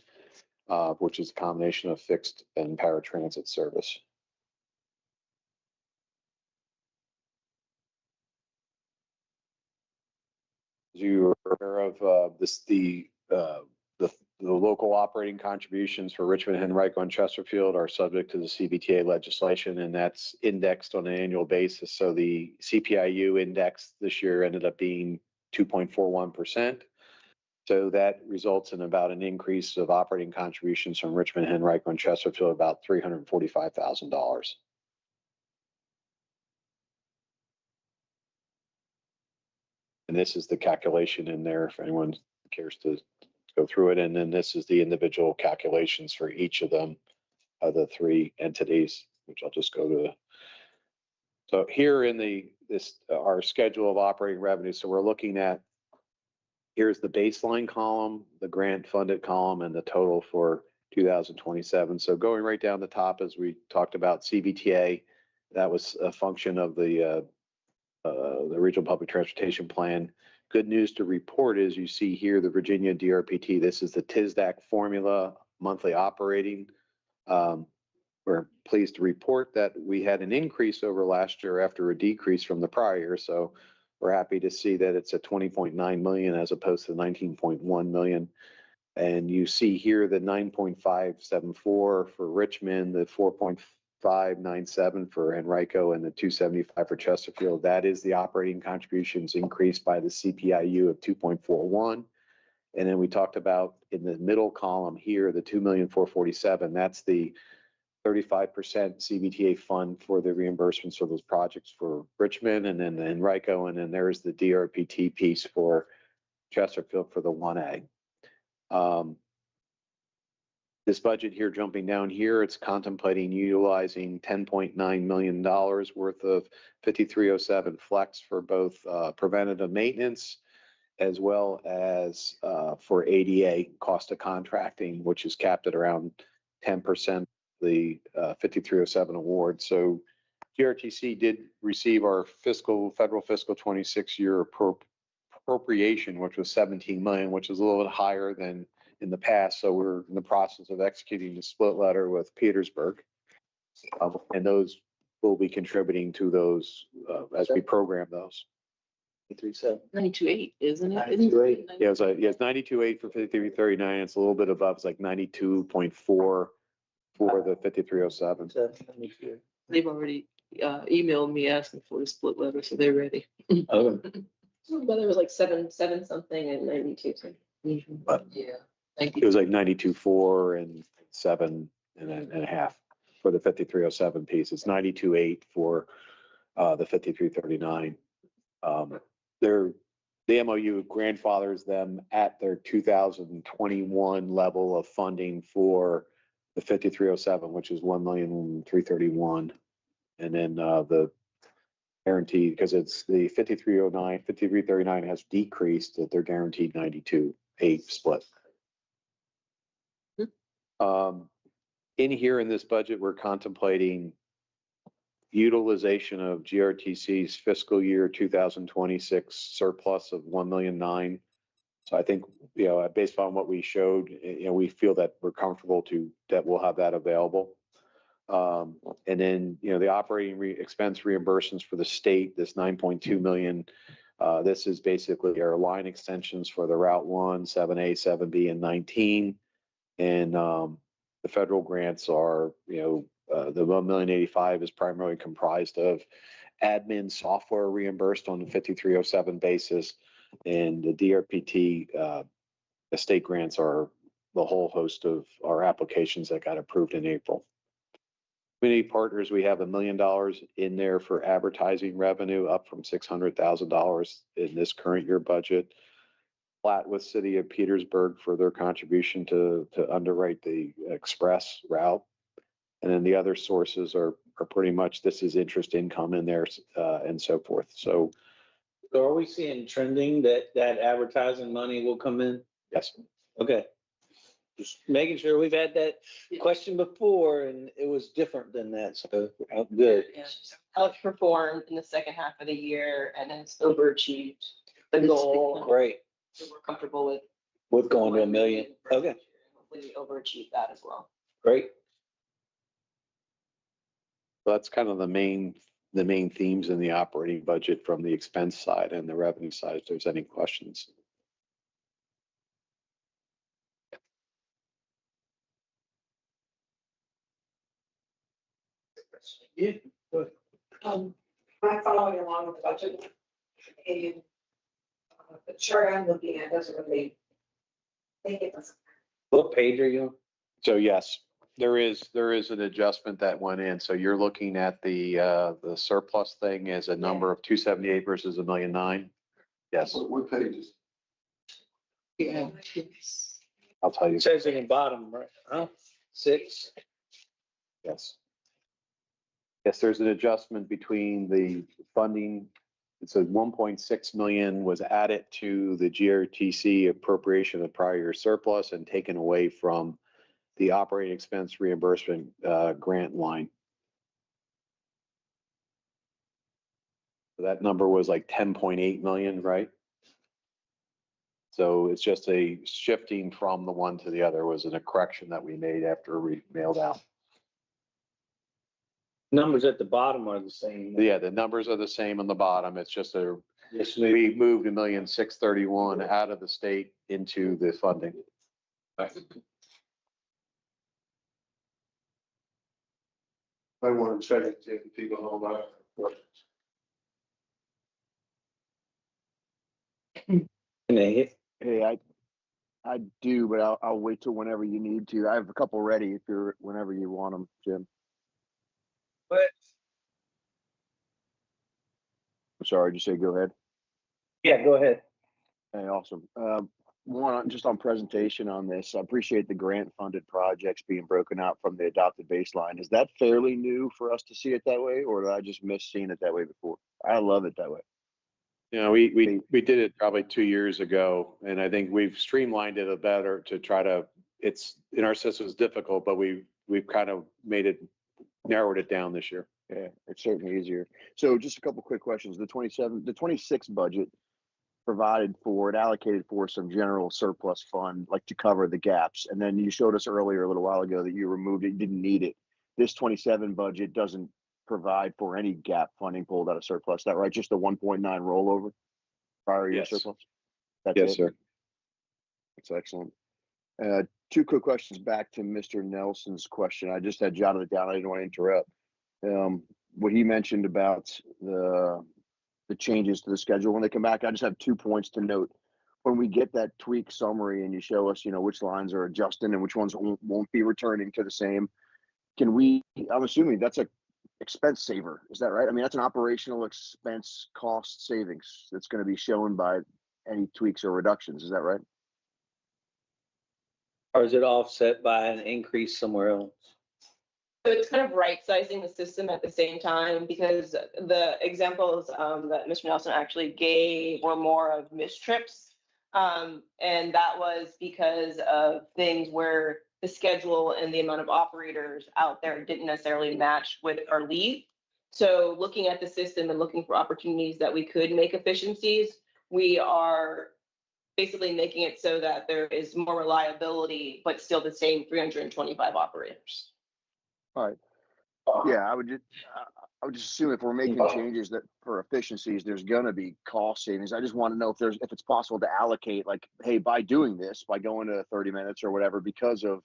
which is a combination of fixed and paratransit service. As you are aware of, the local operating contributions for Richmond, Henrico, and Chesterfield are subject to the CBTA legislation, and that's indexed on an annual basis. So the CPIU index this year ended up being 2.41%. So that results in about an increase of operating contributions from Richmond, Henrico, and Chesterfield, about $345,000. And this is the calculation in there if anyone cares to go through it. And then this is the individual calculations for each of them, of the three entities, which I'll just go to. So here in our schedule of operating revenue. So we're looking at, here's the baseline column, the grant funded column, and the total for 2027. So going right down the top, as we talked about CBTA, that was a function of the Regional Public Transportation Plan. Good news to report is you see here the Virginia DRPT. This is the TISDAC formula monthly operating. We're pleased to report that we had an increase over last year after a decrease from the prior year. So we're happy to see that it's at 20.9 million as opposed to 19.1 million. And you see here the 9.574 for Richmond, the 4.597 for Henrico, and the 275 for Chesterfield. That is the operating contributions increased by the CPIU of 2.41. And then we talked about in the middle column here, the 2,447,000. That's the 35% CBTA fund for the reimbursements for those projects for Richmond, and then the Henrico, and then there's the DRPT piece for Chesterfield for the 1A. This budget here, jumping down here, it's contemplating utilizing $10.9 million worth of 5307 flex for both preventative maintenance as well as for ADA cost of contracting, which is capped at around 10% the 5307 award. So GRTC did receive our federal fiscal 26 year appropriation, which was 17 million, which is a little bit higher than in the past. So we're in the process of executing the split letter with Petersburg. And those will be contributing to those as we program those. 92.8, isn't it? 92.8. Yeah, it's 92.8 for 5339. It's a little bit above. It's like 92.4 for the 5307. They've already emailed me asking for the split letter, so they're ready. Oh, But it was like seven something and 92 something. But Yeah, thank it you. was like 92.4 and 7.5 for the 5307 piece. It's 92.8 for the 5339. The MOU grandfathers them at their 2021 level of funding for the 5307, which is 1,331,000. And then the guarantee, because it's the 5309, 5339 has decreased, that they're guaranteed 92.8 split. In here in this budget, we're contemplating utilization of GRTC's fiscal year 2026 surplus of 1,000,009. So I think, based on what we showed, we feel that we're comfortable that we'll have that available. And then, the operating expense reimbursements for the state, this 9.2 million. This is basically our line extensions for the Route 1, 7A, 7B, and 19. And the federal grants are, the 1,085,000 is primarily comprised of admin software reimbursed on the 5307 basis. And the DRPT the state grants are the whole host of our applications that got approved in April. Community partners, we have $1 million in there for advertising revenue, up from $600,000 in this current year budget. Flat with City of Petersburg for their contribution to underwrite the express route. And then the other sources are pretty much, this is interest income in there, and so forth. So So are we seeing trending that advertising money will come in? yes, Okay. Just making sure. We've had that question before and it was different than that. So good. Outperformed in the second half of the year and it's overachieved the goal. Great. So we're comfortable with. With going to $1 million. Okay, Hopefully we overachieve that as well. great. that's kind of the main themes in the operating budget from the expense side and the revenue side. If there's any questions. Yeah. I'm following along with the budget. And the chart I'm looking at doesn't really think it was. What page are you on? So yes, there is an adjustment that went in. So you're looking at the surplus thing as a number of 278 versus $1.9 million. Yes, What pages? Yeah. I'll tell you. It says in the bottom, right? Huh? 6. Yes. Yes, there's an adjustment between the funding. It says 1.6 million was added to the GRTC appropriation of prior year surplus and taken away from the operating expense reimbursement grant line. So that number was like 10.8 million, right? So it's just a shifting from the one to the other, was a correction that we made after we mailed out. Numbers at the bottom are the same. Yeah, the numbers are the same on the bottom. It's just Just we moved $1,631,000 out of the state into the funding. I want to check it, see if the people know about it. Can they hit? Hey, I do, but I'll wait till whenever you need to. I have a couple ready if whenever you want them, Jim. But I'm sorry, just say go ahead. yeah, go ahead. Hey, awesome. One, just on presentation on this, I appreciate the grant funded projects being broken out from the adopted baseline. Is that fairly new for us to see it that way, or did I just miss seeing it that way before? I love it that way. You know, we did it probably 2 years ago, and I think we've streamlined it a better to try to, it's in our system is difficult, but we've kind of narrowed it down this year. Yeah, it's certainly easier. So just a couple quick questions. The 26 budget provided for, it allocated for some general surplus fund, like to cover the gaps. And then you showed us earlier a little while ago that you removed it, didn't need it. This 27 budget doesn't provide for any gap funding pulled out of surplus. Is that right? Just the 1.9 rollover prior year Yes. surplus? That's Yes, it? sir. That's excellent. Two quick questions back to Mr. Nelson's question. I just had jotted it down. I didn't want to interrupt. What he mentioned about the changes to the schedule when they come back, I just have 2 points to note. When we get that tweak summary and you show us, which lines are adjusting and which ones won't be returning to the same, I'm assuming that's a expense saver. Is that right? I mean, that's an operational expense cost savings that's going to be shown by any tweaks or reductions. Is that right? Or is it offset by an increase somewhere else? So it's kind of right sizing the system at the same time, because the examples that Mr. Nelson actually gave were more of missed trips. And that was because of things where the schedule and the amount of operators out there didn't necessarily match with our lead. So looking at the system and looking for opportunities that we could make efficiencies, we are basically making it so that there is more reliability, but still the same 325 operators. All right. Yeah, I would just assume if we're making changes that for efficiencies, there's gonna be cost savings. I just want to know if it's possible to allocate, like, hey, by doing this, by going to 30 minutes or whatever, because of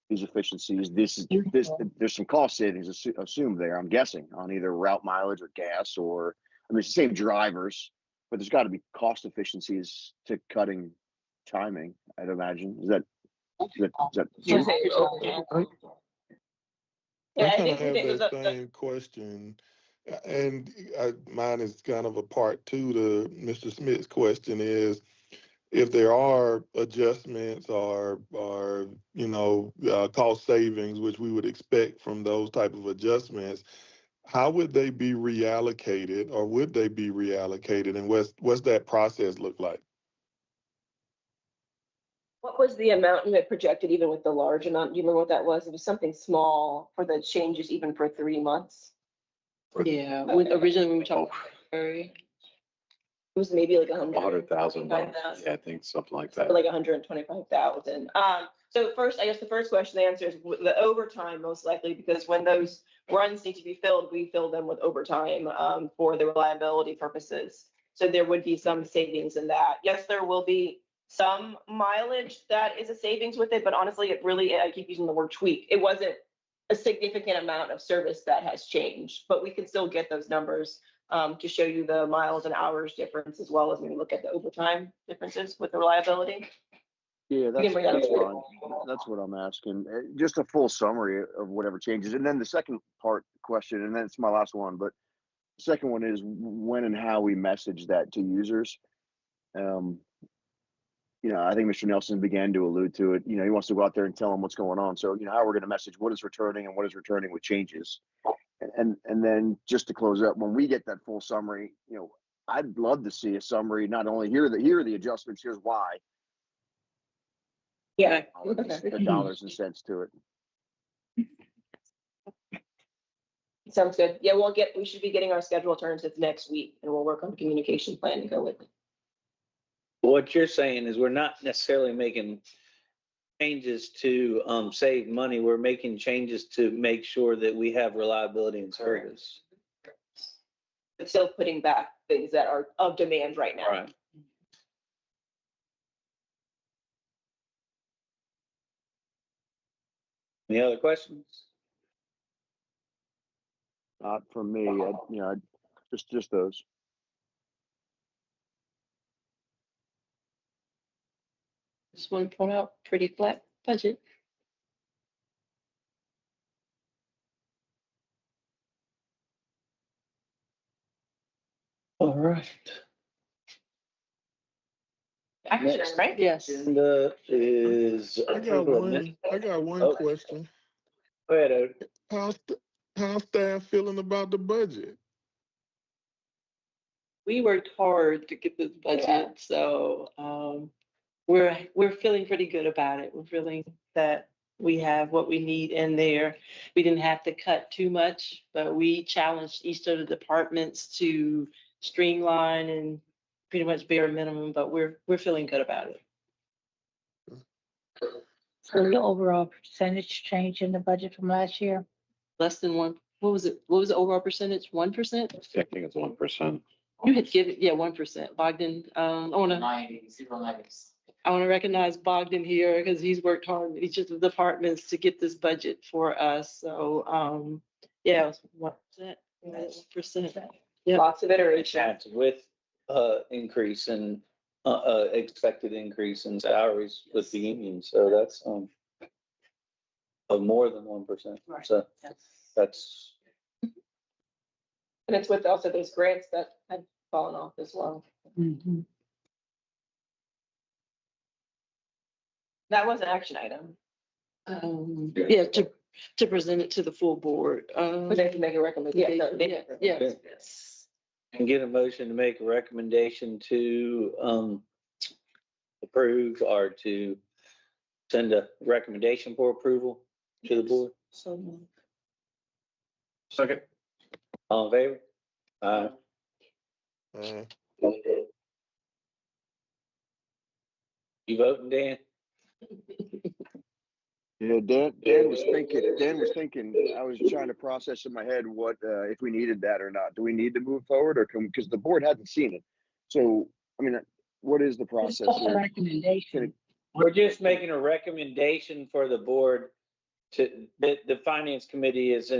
these efficiencies, there's some cost savings assumed there, I'm guessing, on either route mileage or gas, or, I mean, it's the same drivers, but there's got to be cost efficiencies to cutting timing, I'd imagine. Is that Yeah, I I kind of think have that the- same question. And mine is kind of a part two to Mr. Smith's question is, if there are adjustments or cost savings, which we would expect from those type of adjustments, how would they be reallocated, or would they be reallocated, and what's that process look like? What was the amount you had projected, even with the large amount? Do you remember what that was? It was something small for the changes, even for 3 months. Yeah, originally when we talked, it It was maybe like 100,000. Yeah, I think something like that. like 125,000. So first, I guess the first question, the answer is the overtime most likely, because when those runs need to be filled, we fill them with overtime for the reliability purposes. So there would be some savings in that. Yes, there will be some mileage that is a savings with it, but honestly, it really, I keep using the word tweak. It wasn't a significant amount of service that has changed, but we can still get those numbers to show you the miles and hours difference, as well as when you look at the overtime differences with the reliability. Yeah, can bring that that's up. fine. That's what I'm asking. Just a full summary of whatever changes. And then the second part question, and then it's my last one, but the second one is when and how we message that to users. I think Mr. Nelson began to allude to it. He wants to go out there and tell them what's going on. So, how we're going to message what is returning and what is returning with changes. And then just to close up, when we get that full summary, I'd love to see a summary, not only here are the adjustments, here's why. Yeah. The dollars and cents to it. Sounds good. Yeah, we should be getting our schedule alternatives next week, and we'll work on the communication plan to go with it. What you're saying is we're not necessarily making changes to save money. We're making changes to make sure that we have reliability and service. But still putting back things that are of demand right now. Right. Any other questions? Not from me. Just those. just want to point out, pretty flat budget. All right. Action, right? Yes. Agenda is. I got one Oh. question. Go ahead, Odie. How's staff feeling about the budget? We worked hard to get this budget, so we're feeling pretty good about it. We're feeling that we have what we need in there. We didn't have to cut too much, but we challenged each of the departments to streamline and pretty much bare minimum, but we're feeling good about it. So the overall percentage change in the budget from last year? Less than one, what was it? What was the overall percentage? 1%? I think it's 1%. You had given, 1%. Bogdan, I want to recognize Bogdan here because he's worked hard with each of the departments to get this budget for us. So, it was 1%. 1%. Yeah. Lots of iteration. That's with increase in expected increase in salaries with the union. So that's of more than 1%. So that's. And it's with also those grants that had fallen off as well. Mhm. That was an action item. To present it to the full board. But they can make a recommendation. Yes. And get a motion to make a recommendation to approve or to send a recommendation for approval to the board. So. Second. All in favor? You voting, Dan? Yeah, Dan was thinking, I was trying to process in my head what, if we needed that or not. Do we need to move forward because the board hasn't seen it. So, what is the process Just a here? recommendation. We're just making a recommendation for the board the finance committee is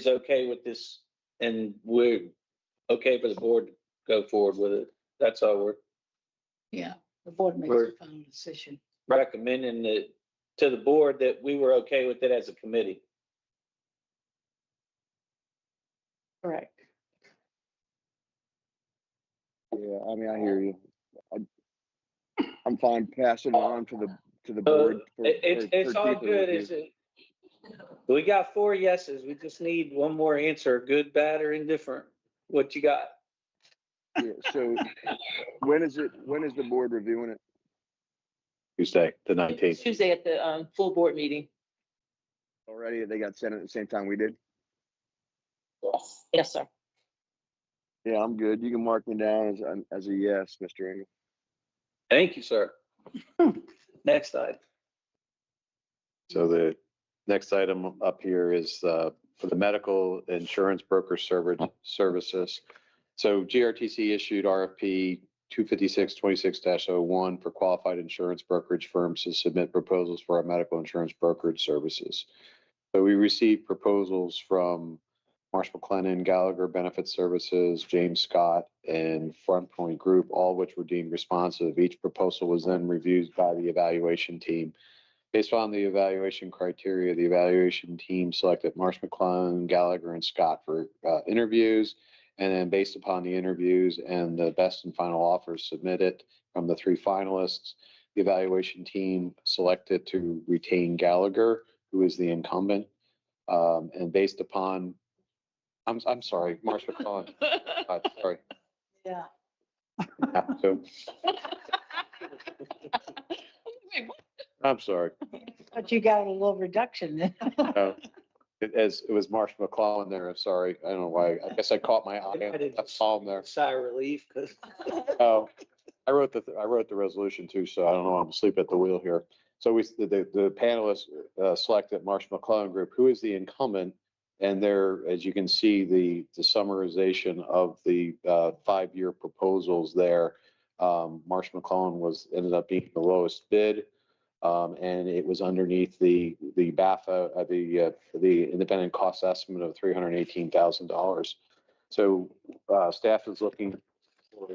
okay with this, and we're okay for the board to go forward with it. That's all we're Yeah, the board makes the final decision. recommending it to the board, that we were okay with it as a committee. Correct. Yeah, I mean, I hear you. I'm fine passing it on to the board. It's for all deeper good. review. We got 4 yeses. We just need one more answer, good, bad, or indifferent. What you got? Yeah, so when is the board reviewing it? Tuesday, the 19th. Tuesday at the full board meeting. Already, they got sent at the same time we did? Yes. Yes, sir. Yeah, I'm good. You can mark me down as a yes, Mr. Engel. Thank you, sir. Next item. So the next item up here is for the medical insurance broker services. So GRTC issued RFP 25626-01 for qualified insurance brokerage firms to submit proposals for our medical insurance brokerage services. So we received proposals from Marsh McLennan, Gallagher Benefit Services, James Scott, and Front Point Group, all which were deemed responsive. Each proposal was then reviewed by the evaluation team. Based on the evaluation criteria, the evaluation team selected Marsh McLennan, Gallagher, and Scott for interviews. And then based upon the interviews and the best and final offers submitted from the 3 finalists, the evaluation team selected to retain Gallagher, who is the incumbent. And based upon, I'm sorry, Marsh McLennan. Sorry. Yeah. Yeah, so, I'm sorry. But you got a little reduction then. It was Marsh McClellan there. I'm sorry. I don't know why. I guess I caught my eye. I saw him there. Sigh of relief, because Oh, I wrote the resolution too, so I don't know. I'm asleep at the wheel here. So the panelists selected Marsh McClellan Group, who is the incumbent. And there, as you can see, the summarization of the 5-year proposals there. Marsh McClellan ended up being the lowest bid. And it was underneath the BAFA, the independent cost estimate of $318,000. So staff is looking for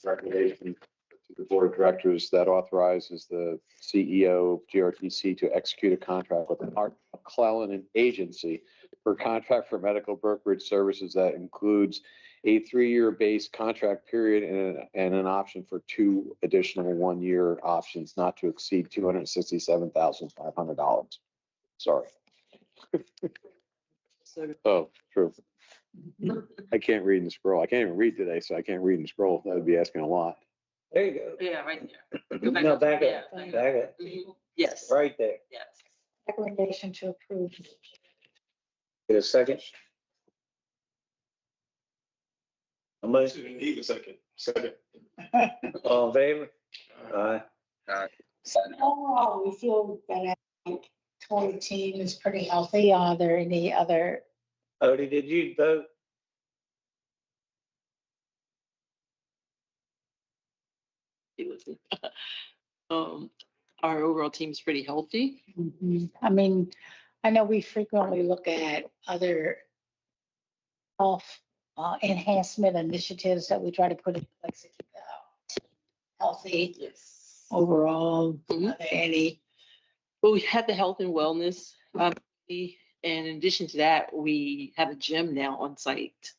recommendation to the board of directors that authorizes the CEO of GRTC to execute a contract with the Marsh McLennan and Agency for a contract for medical brokerage services that includes a 3-year base contract period and an option for 2 additional 1-year options not to exceed $267,500. Sorry. Oh, true. I can't read and scroll. I can't even read today, so I can't read and scroll. That would be asking a lot. there you go. Yeah, right there. No, back Yeah, up, back up, Yes. right there. Yes. Recommendation to approve. Get a second? Somebody, Need a second. Second. all in favor? Aye. Overall, we feel that our total team is pretty healthy. Are there any other? Odie, did you vote? It was, our overall team is pretty healthy. I mean, I know we frequently look at other health enhancement initiatives that we try to put in place to keep the healthy Yes. overall. Mhm. Are there any? Well, we have the health and wellness, and in addition to that, we have a gym now on site.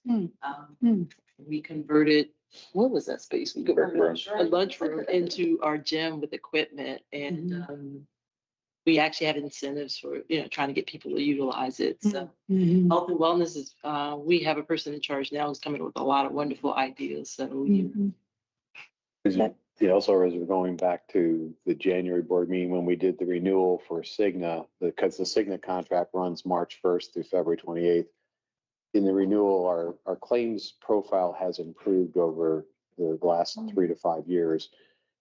We converted, what was that space? We converted a lunchroom into our gym with equipment, and we actually have incentives for, trying to get people to utilize it. So health and wellness is, we have a person in charge now who's coming up with a lot of wonderful ideas. So Also, as we're going back to the January board meeting, when we did the renewal for Cigna, because the Cigna contract runs March 1st through February 28th. In the renewal, our claims profile has improved over the last 3 to 5 years.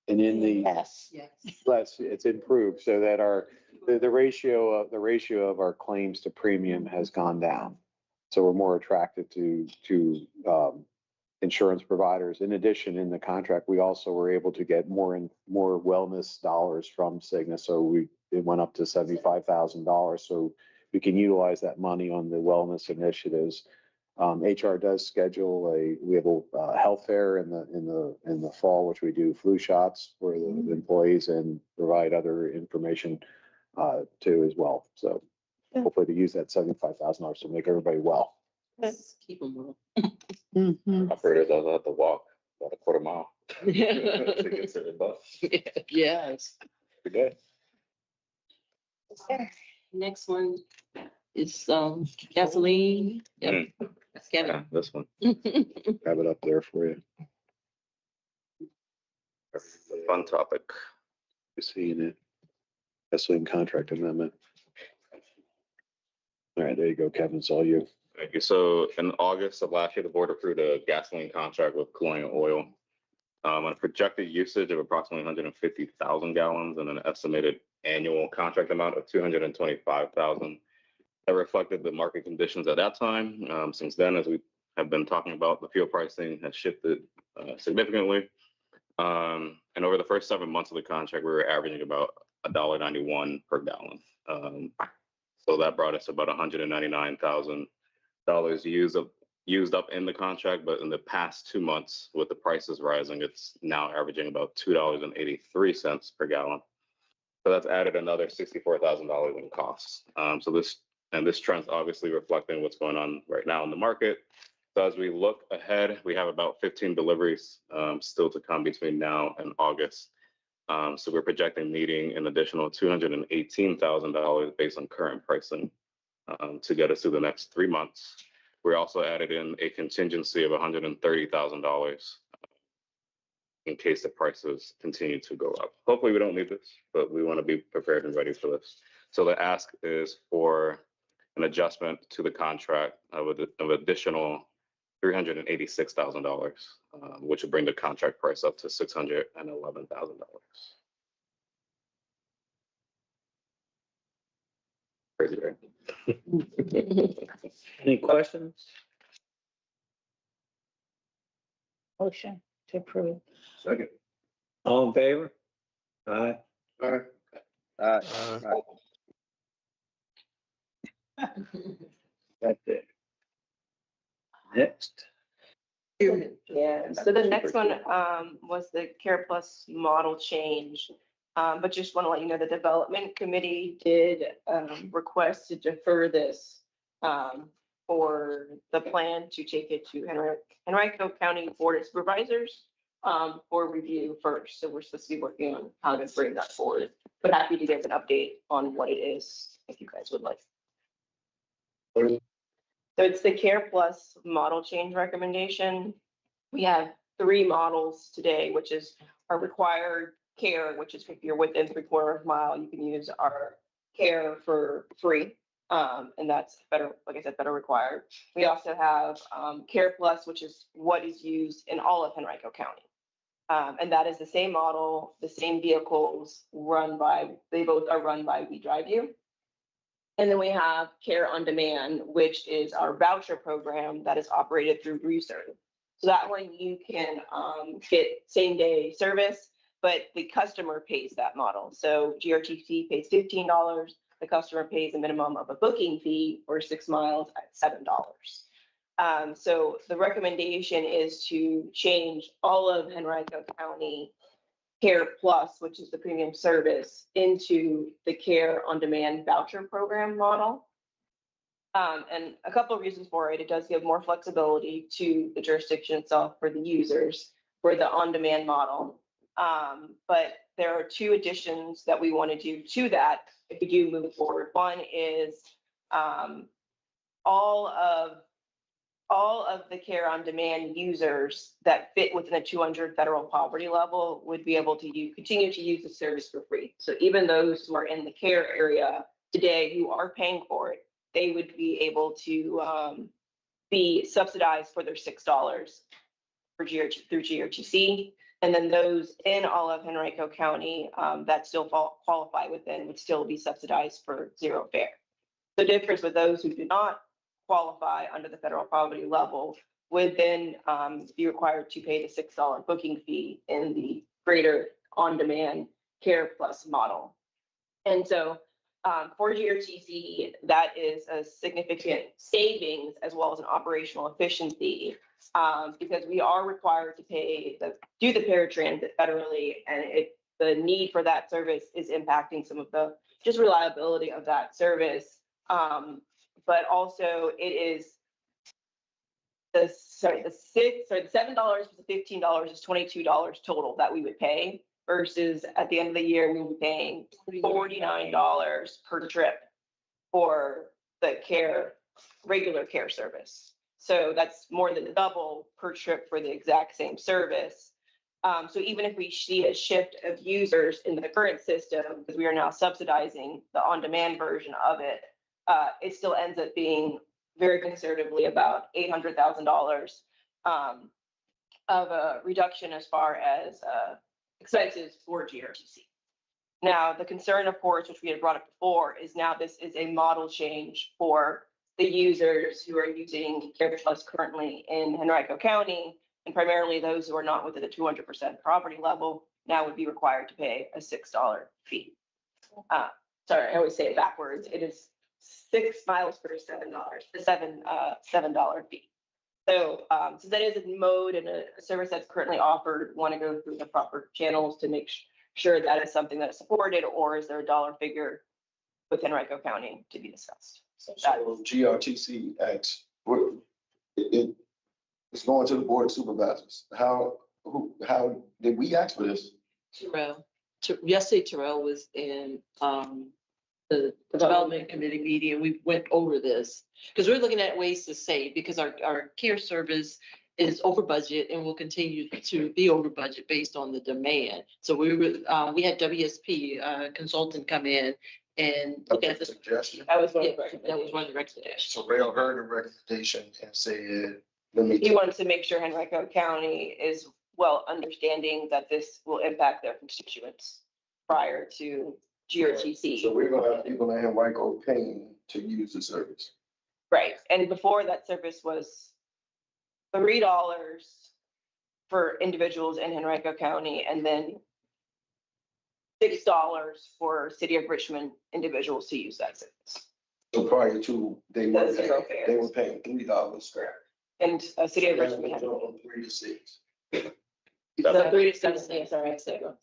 And in the, Yes. it's improved so that the ratio of our claims to premium has gone down. So we're more attractive to insurance providers. In addition, in the contract, we also were able to get more wellness dollars from Cigna. So it went up to $75,000. So we can utilize that money on the wellness initiatives. HR does schedule we have a health fair in the fall, which we do flu shots for the employees and provide other information too as well. So hopefully to use that $75,000 to make everybody well. Let's keep them all. Operators also have to walk about a quarter mile to Yeah. get to the bus Yes. every day. Next one is gasoline. Yep. That's Yeah, Kevin. this one, Have it up there for you. that's a fun topic. You're seeing it. Gasoline contract amendment. All right, there you go, Kevin. It's all you. Thank you. So in August of last year, the board approved a gasoline contract with Colonial Oil on a projected usage of approximately 150,000 gallons and an estimated annual contract amount of 225,000. That reflected the market conditions at that time. Since then, as we have been talking about, the fuel pricing has shifted significantly. And over the first 7 months of the contract, we were averaging about $1.91 per gallon. So that brought us about $199,000 used up in the contract, but in the past 2 months, with the prices rising, it's now averaging about $2.83 per gallon. So that's added another $64,000 in costs. So this trend's obviously reflecting what's going on right now in the market. So as we look ahead, we have about 15 deliveries still to come between now and August. So we're projecting needing an additional $218,000 based on current pricing to get us through the next 3 months. We also added in a contingency of $130,000 in case the prices continue to go up. Hopefully we don't need this, but we want to be prepared and ready for this. So the ask is for an adjustment to the contract of additional $386,000, which would bring the contract price up to $611,000. Crazy, right? Any questions? Motion to approve. Second. All in favor? Aye. All right. Uh, That's it. Next. Yeah, so the next one was the Care Plus model change. But just want to let you know, the development committee did request to defer this for the plan to take it to Henrico County Board of Supervisors for review first. So we're supposed to be working on how to bring that forward, but happy to give an update on what it is if you guys would like. So it's the Care Plus model change recommendation. We have 3 models today, which is our required care, which is if you're within 3/4 mile, you can use our care for free. And that's better, like I said, better required. We also have Care Plus, which is what is used in all of Henrico County. And that is the same model, the same vehicles they both are run by We Drive You. And then we have Care on Demand, which is our voucher program that is operated through Reserve. So that one you can get same day service, but the customer pays that model. So GRTC pays $15. The customer pays a minimum of a booking fee for 6 miles at $7. So the recommendation is to change all of Henrico County Care Plus, which is the premium service, into the Care on Demand voucher program model. And a couple of reasons for it. It does give more flexibility to the jurisdiction itself for the users for the on-demand model. But there are 2 additions that we want to do to that if we do move forward. One is all of the Care on Demand users that fit within a 200 federal poverty level would be able to continue to use the service for free. So even those who are in the care area today who are paying for it, they would be able to be subsidized for their $6 through GRTC. And then those in all of Henrico County that still qualify within would still be subsidized for 0 fare. The difference with those who do not qualify under the federal poverty level would then be required to pay the $6 booking fee in the greater on-demand Care Plus model. And so for GRTC, that is a significant savings as well as an operational efficiency because we are required to do the paratransit federally, and the need for that service is impacting some of the just reliability of that service. But also it is the $7 plus the $15 is $22 total that we would pay versus at the end of the year, we would be paying $49 per trip for the regular care service. So that's more than double per trip for the exact same service. So even if we see a shift of users in the current system, because we are now subsidizing the on-demand version of it, it still ends up being very conservatively about $800,000 of a reduction as far as expenses for GRTC. Now, the concern, of course, which we had brought up before, is now this is a model change for the users who are using Care Plus currently in Henrico County, and primarily those who are not within the 200% property level now would be required to pay a $6 fee. Sorry, I always say it backwards. It is 6 miles for $7, the $7 fee. So since that is a mode and a service that's currently offered, want to go through the proper channels to make sure that is something that is supported, or is there a dollar figure with Henrico County to be discussed? So that So GRTC acts, it's going to the board of supervisors. How did we ask for this? Terrell, yesterday Terrell was in the development committee meeting, and we went over this because we're looking at ways to save, because our care service is over budget and will continue to be over budget based on the demand. So we had WSP consultant come in and look at the Suggestion. that was one of the recommendations. So Rail heard the recommendation and said, he wanted to make sure Henrico County is well understanding that this will impact their constituents prior to GRTC. So we're gonna have people in Henrico paying to use the service. Right, and before that service was $3 for individuals in Henrico County, and then $6 for City of Richmond individuals to use that service. So prior to, they were That's zero fares. paying $3. And City of Richmond had. 3 to 6. So 3 to 7, yes, all right, so.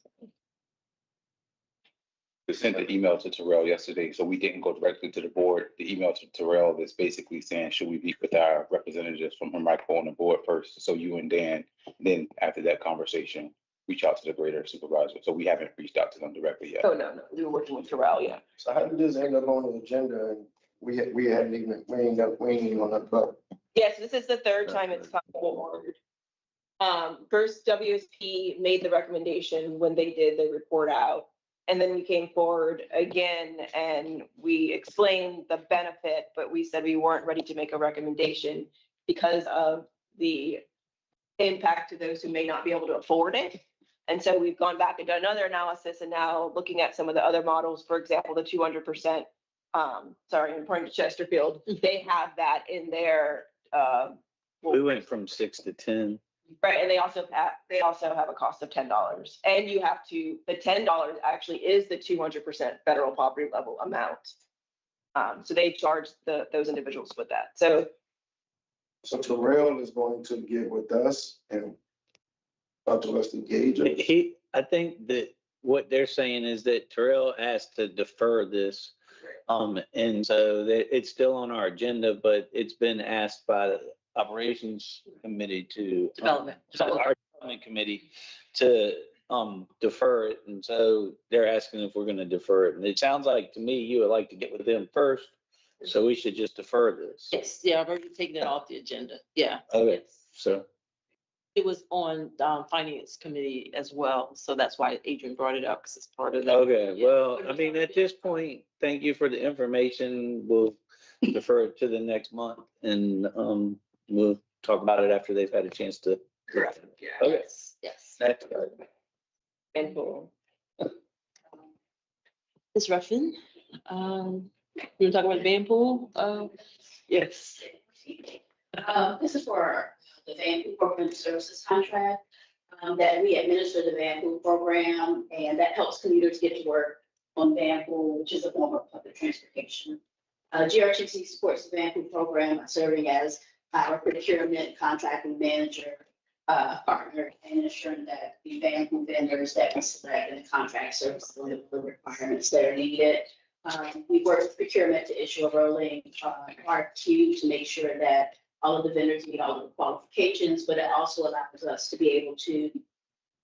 We sent the email to Terrell yesterday, so we didn't go directly to the board. The email to Terrell is basically saying, should we meet with our representatives from Henrico on the board first? So you and Dan, then after that conversation, reach out to the greater supervisor. So we haven't reached out to them directly yet. Oh, no, we were working with Terrell, yeah. So how did this end up on the agenda? And we ain't even on that vote. Yes, this is the third time it's come forward. First, WSP made the recommendation when they did the report out. And then we came forward again and we explained the benefit, but we said we weren't ready to make a recommendation because of the impact to those who may not be able to afford it. And so we've gone back and done another analysis, and now looking at some of the other models, for example, the 200%, sorry, I'm pointing to Chesterfield, they have that in their. We went from 6 to 10. Right, and they also have a cost of $10, and you have to, the $10 actually is the 200% federal poverty level amount. So they charge those individuals with that. So Terrell is going to get with us and talk to us to gauge it. I think that what they're saying is that Terrell asked to defer this. And so that it's still on our agenda, but it's been asked by the operations committee to Development. our development committee to defer it. And so they're asking if we're going to defer it. And it sounds like to me, you would like to get with them first. So we should just defer this. Yes, yeah, I've already taken it off the agenda. Yeah. Okay. Yes. So It was on finance committee as well, so that's why Adrian brought it up, because it's part of that. okay, Yeah. well, I mean, at this point, thank you for the information. We'll defer it to the next month, and we'll talk about it after they've had a chance to. correct. Okay. Yes. That's And for Ms. Ruffin, you want to talk about the band pool? Yes. This is for the van pool program services contract, that we administer the van pool program, and that helps commuters get to work on van pool, which is a form of public transportation. GRTC supports the van pool program by serving as our procurement contracting manager, partner, and ensuring that the van pool vendors that we select in the contract service deliver the requirements that are needed. We work with procurement to issue a rolling RFQ to make sure that all of the vendors meet all of the qualifications, but it also allows us to be able to,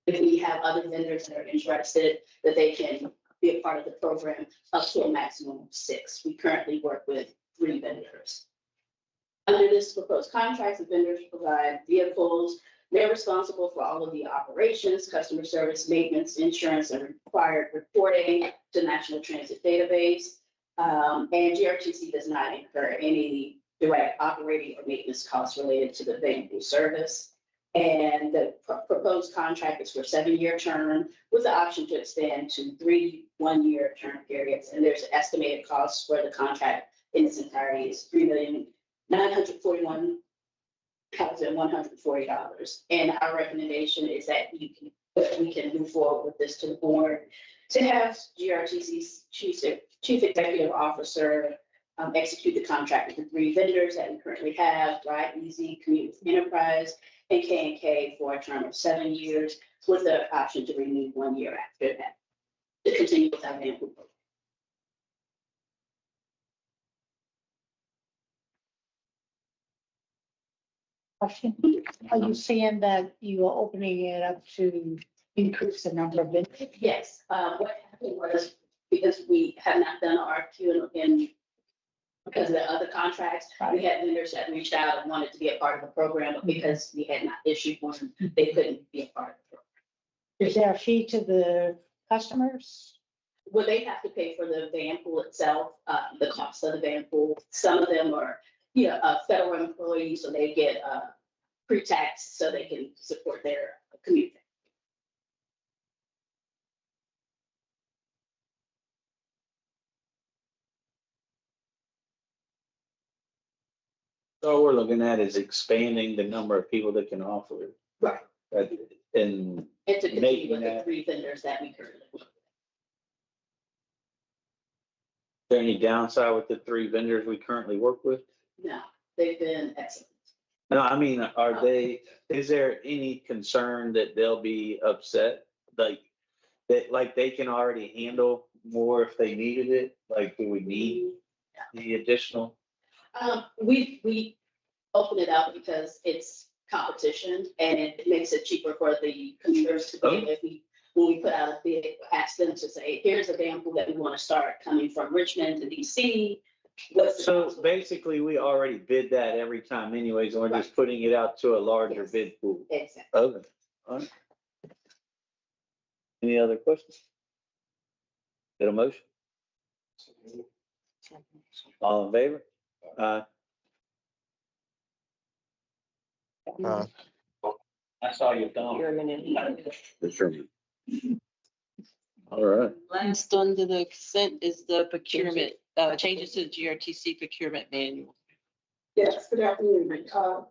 if we have other vendors that are interested, that they can be a part of the program up to a maximum of 6. We currently work with 3 vendors. Under this proposed contract, the vendors provide vehicles. They're responsible for all of the operations, customer service, maintenance, insurance, and required reporting to National Transit Database. And GRTC does not incur any direct operating or maintenance costs related to the van pool service. And the proposed contract is for a 7-year term with the option to extend to 3 one-year term periods. And there's an estimated cost for the contract in its entirety is $3,941,140. And our recommendation is that we can move forward with this to the board to have GRTC's Chief Executive Officer execute the contract with the 3 vendors that we currently have, Ride Easy, Commute with Enterprise, and K&K for a term of 7 years with the option to renew 1 year after that to continue with our van pool program. Question, are you saying that you are opening it up to increase the number of vendors? Yes, what happened was because we have not done RFQ in because of the other contracts, we had vendors that reached out and wanted to be a part of the program, but because we had not issued one, they couldn't be a part of the program. Is there a fee to the customers? Well, they have to pay for the van pool itself, the cost of the van pool. Some of them are, federal employees, so they get pre-tax so they can support their commute. So all we're looking at is expanding the number of people that can offer it. Right. And And to continue making with the that, is 3 vendors that we currently work with. there any downside with the 3 vendors we currently work with? No, they've been excellent. No, I mean, is there any concern that they'll be upset? Like they can already handle more if they needed it? Like, do we need the additional? We open it up because it's competition and it makes it cheaper for the commuters to be able, when we put out a bid, ask them to say, here's a van pool that we want to start coming from Richmond to DC. So basically, we already bid that every time anyways, and we're just putting it out to a larger bid pool. Exactly. Okay. All right. Any other questions? Get a motion? All in favor? I saw your thumb. All right. Last under the consent is the procurement, changes to the GRTC procurement manual. Yes, good afternoon.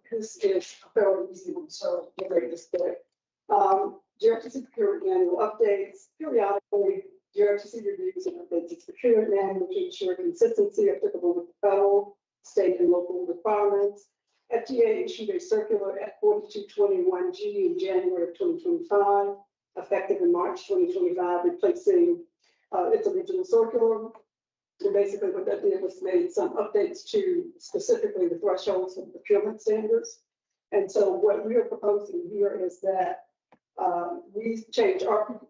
This is a fairly easy one, so get ready to split. GRTC procurement manual updates periodically. GRTC reviews and updates its procurement manual to ensure consistency applicable with federal, state, and local requirements. FDA issued a circular at 4221G in January of 2025, effective in March 2025, replacing its original circular. And basically what that did was made some updates to specifically the thresholds and procurement standards. And so what we are proposing here is that we change our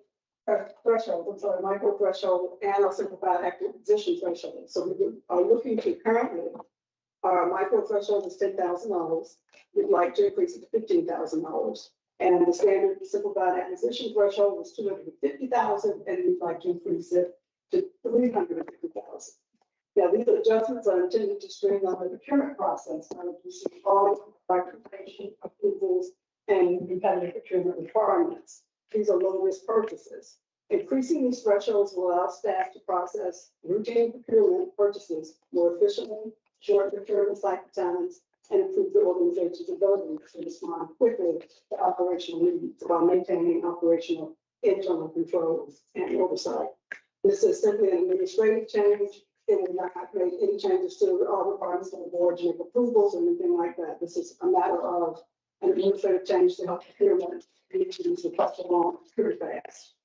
threshold, micro threshold and our simplified acquisition threshold. So we are looking to currently, our micro threshold is $10,000. We'd like to increase it to $15,000. And the standard simplified acquisition threshold was $250,000, and we'd like to increase it to $350,000. Now, these adjustments are intended to streamline the procurement process and reduce all documentation, approvals, and competitive procurement requirements. These are low-risk purchases. Increasing these thresholds will allow staff to process routine procurement purchases more efficiently, shorten procurement cycle times, and improve the organization's ability to respond quickly to operational needs while maintaining operational internal controls and oversight. This is simply an administrative change. It will not make any changes to our requirements of the board to make approvals or anything like that. This is a matter of an administrative change to help procurement be to pass along pretty fast.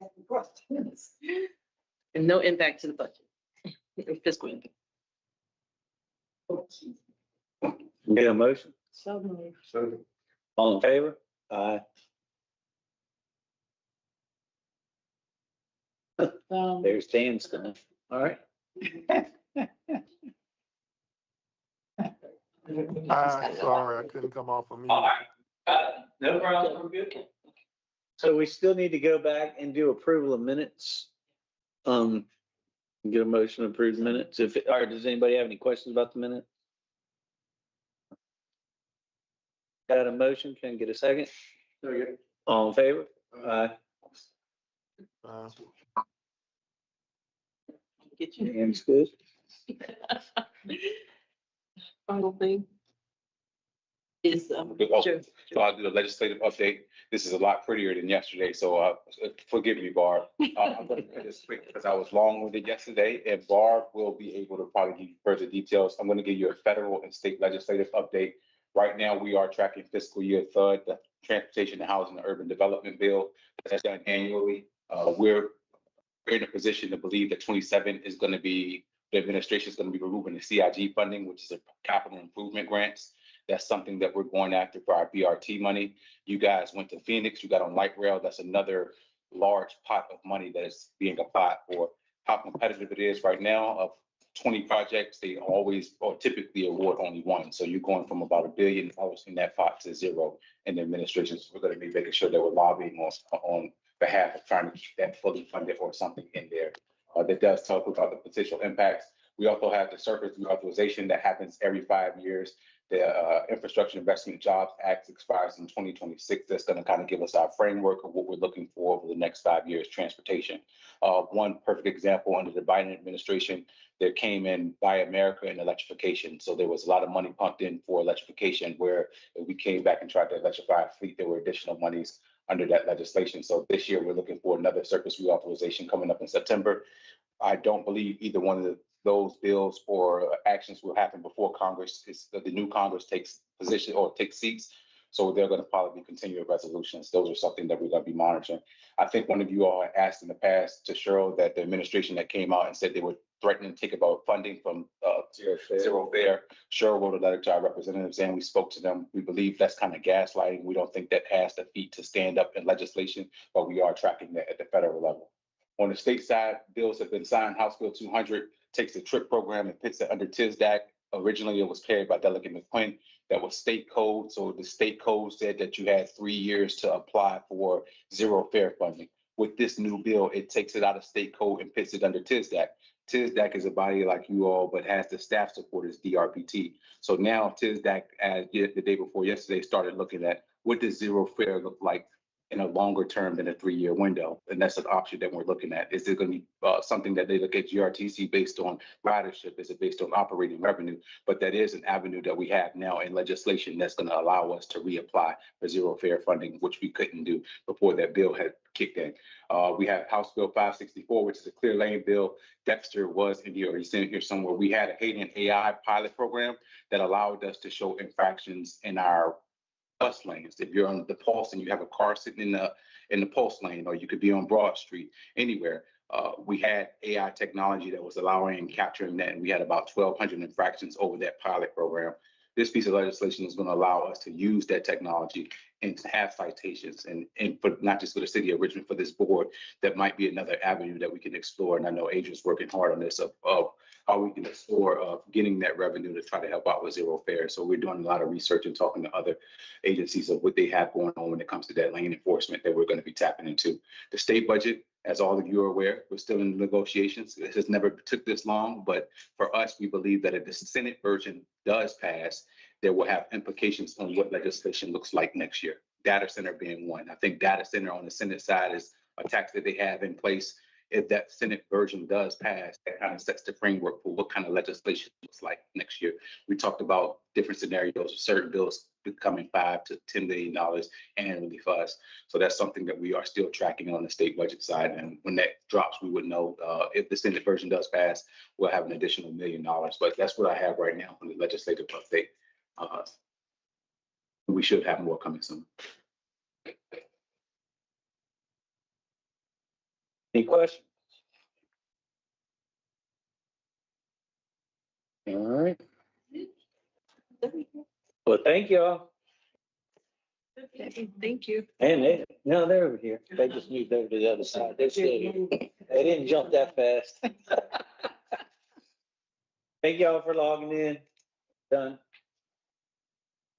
Any questions? And no impact to the budget. Fiscal impact. Get a motion? So moved. So All in favor? Aye. There's Dan's gonna, all right. Sorry, I couldn't come off of mute. All right. No problem, we're good. So we still need to go back and do approval of minutes. Get a motion to approve minutes. Or does anybody have any questions about the minute? Got a motion? Can I get a second? All in favor? Aye. Get you. Dan's good. Final thing is, Joe. So I'll do the legislative update. This is a lot prettier than yesterday, so forgive me, Barb. I'm going to do this quick because I was long-winded yesterday, and Barb will be able to probably give you further details. I'm going to give you a federal and state legislative update. Right now, we are tracking fiscal year third, the Transportation, Housing, and Urban Development Bill that's done annually. We're in a position to believe that 27 is going to be, the administration is going to be removing the CIG funding, which is a capital improvement grants. That's something that we're going after for our BRT money. You guys went to Phoenix, you got on light rail. That's another large pot of money that is being applied for. How competitive it is right now, of 20 projects, they always or typically award only one. So you're going from about $1 billion in that pot to zero in the administration. So we're going to be making sure that we're lobbying on behalf of trying to keep that fully funded or something in there. That does talk about the potential impacts. We also have the surface reauthorization that happens every 5 years. The Infrastructure Investment Jobs Act expires in 2026. That's going to kind of give us our framework of what we're looking for over the next 5 years, transportation. One perfect example under the Biden administration, there came in Buy America and electrification. So there was a lot of money pumped in for electrification, where if we came back and tried to electrify a fleet, there were additional monies under that legislation. So this year, we're looking for another surface reauthorization coming up in September. I don't believe either one of those bills or actions will happen before Congress, the new Congress takes position or takes seats. So they're going to probably continue resolutions. Those are something that we're going to be monitoring. I think one of you all asked in the past to Cheryl that the administration that came out and said they were threatening to take about funding from zero fare. Cheryl wrote a letter to our representatives and we spoke to them. We believe that's kind of gaslighting. We don't think that has the feet to stand up in legislation, but we are tracking that at the federal level. On the state side, bills have been signed. House Bill 200 takes the TRIP program and puts it under TISDAC. Originally, it was carried by Delegate McQuinn. That was state code. So the state code said that you had 3 years to apply for zero fare funding. With this new bill, it takes it out of state code and puts it under TISDAC. TISDAC is a body like you all, but has the staff support as DRPT. So now TISDAC, as the day before yesterday, started looking at what does zero fare look like in a longer term than a 3-year window. And that's an option that we're looking at. Is it going to be something that they look at GRTC based on ridership? Is it based on operating revenue? But that is an avenue that we have now in legislation that's going to allow us to reapply for zero fare funding, which we couldn't do before that bill had kicked in. We have House Bill 564, which is a clear lane bill. Dexter was in here, or he's in here somewhere. We had a Hayden AI pilot program that allowed us to show infractions in our bus lanes. If you're on the Pulse and you have a car sitting in the Pulse lane, or you could be on Broad Street, anywhere, we had AI technology that was allowing and capturing that, and we had about 1,200 infractions over that pilot program. This piece of legislation is going to allow us to use that technology and to have citations, and for not just for the city of Richmond, for this board, that might be another avenue that we can explore. And I know Adrian's working hard on this of how we can explore getting that revenue to try to help out with zero fare. So we're doing a lot of research and talking to other agencies of what they have going on when it comes to that lane enforcement that we're going to be tapping into. The state budget, as all of you are aware, we're still in negotiations. It has never took this long, but for us, we believe that if the Senate version does pass, there will have implications on what legislation looks like next year. Data center being one. I think data center on the Senate side is a tax that they have in place. If that Senate version does pass, that kind of sets the framework for what kind of legislation looks like next year. We talked about different scenarios of certain bills becoming $5 to $10 million annually for us. So that's something that we are still tracking on the state budget side. And when that drops, we would know if the Senate version does pass, we'll have an additional $1 million. But that's what I have right now on the legislative update. We should have more coming soon. Any questions? All right. Well, thank y'all. Thank you. And they, no, they're over here. They just moved over to the other side. They're still here. They didn't jump that fast. Thank y'all for logging in. Done.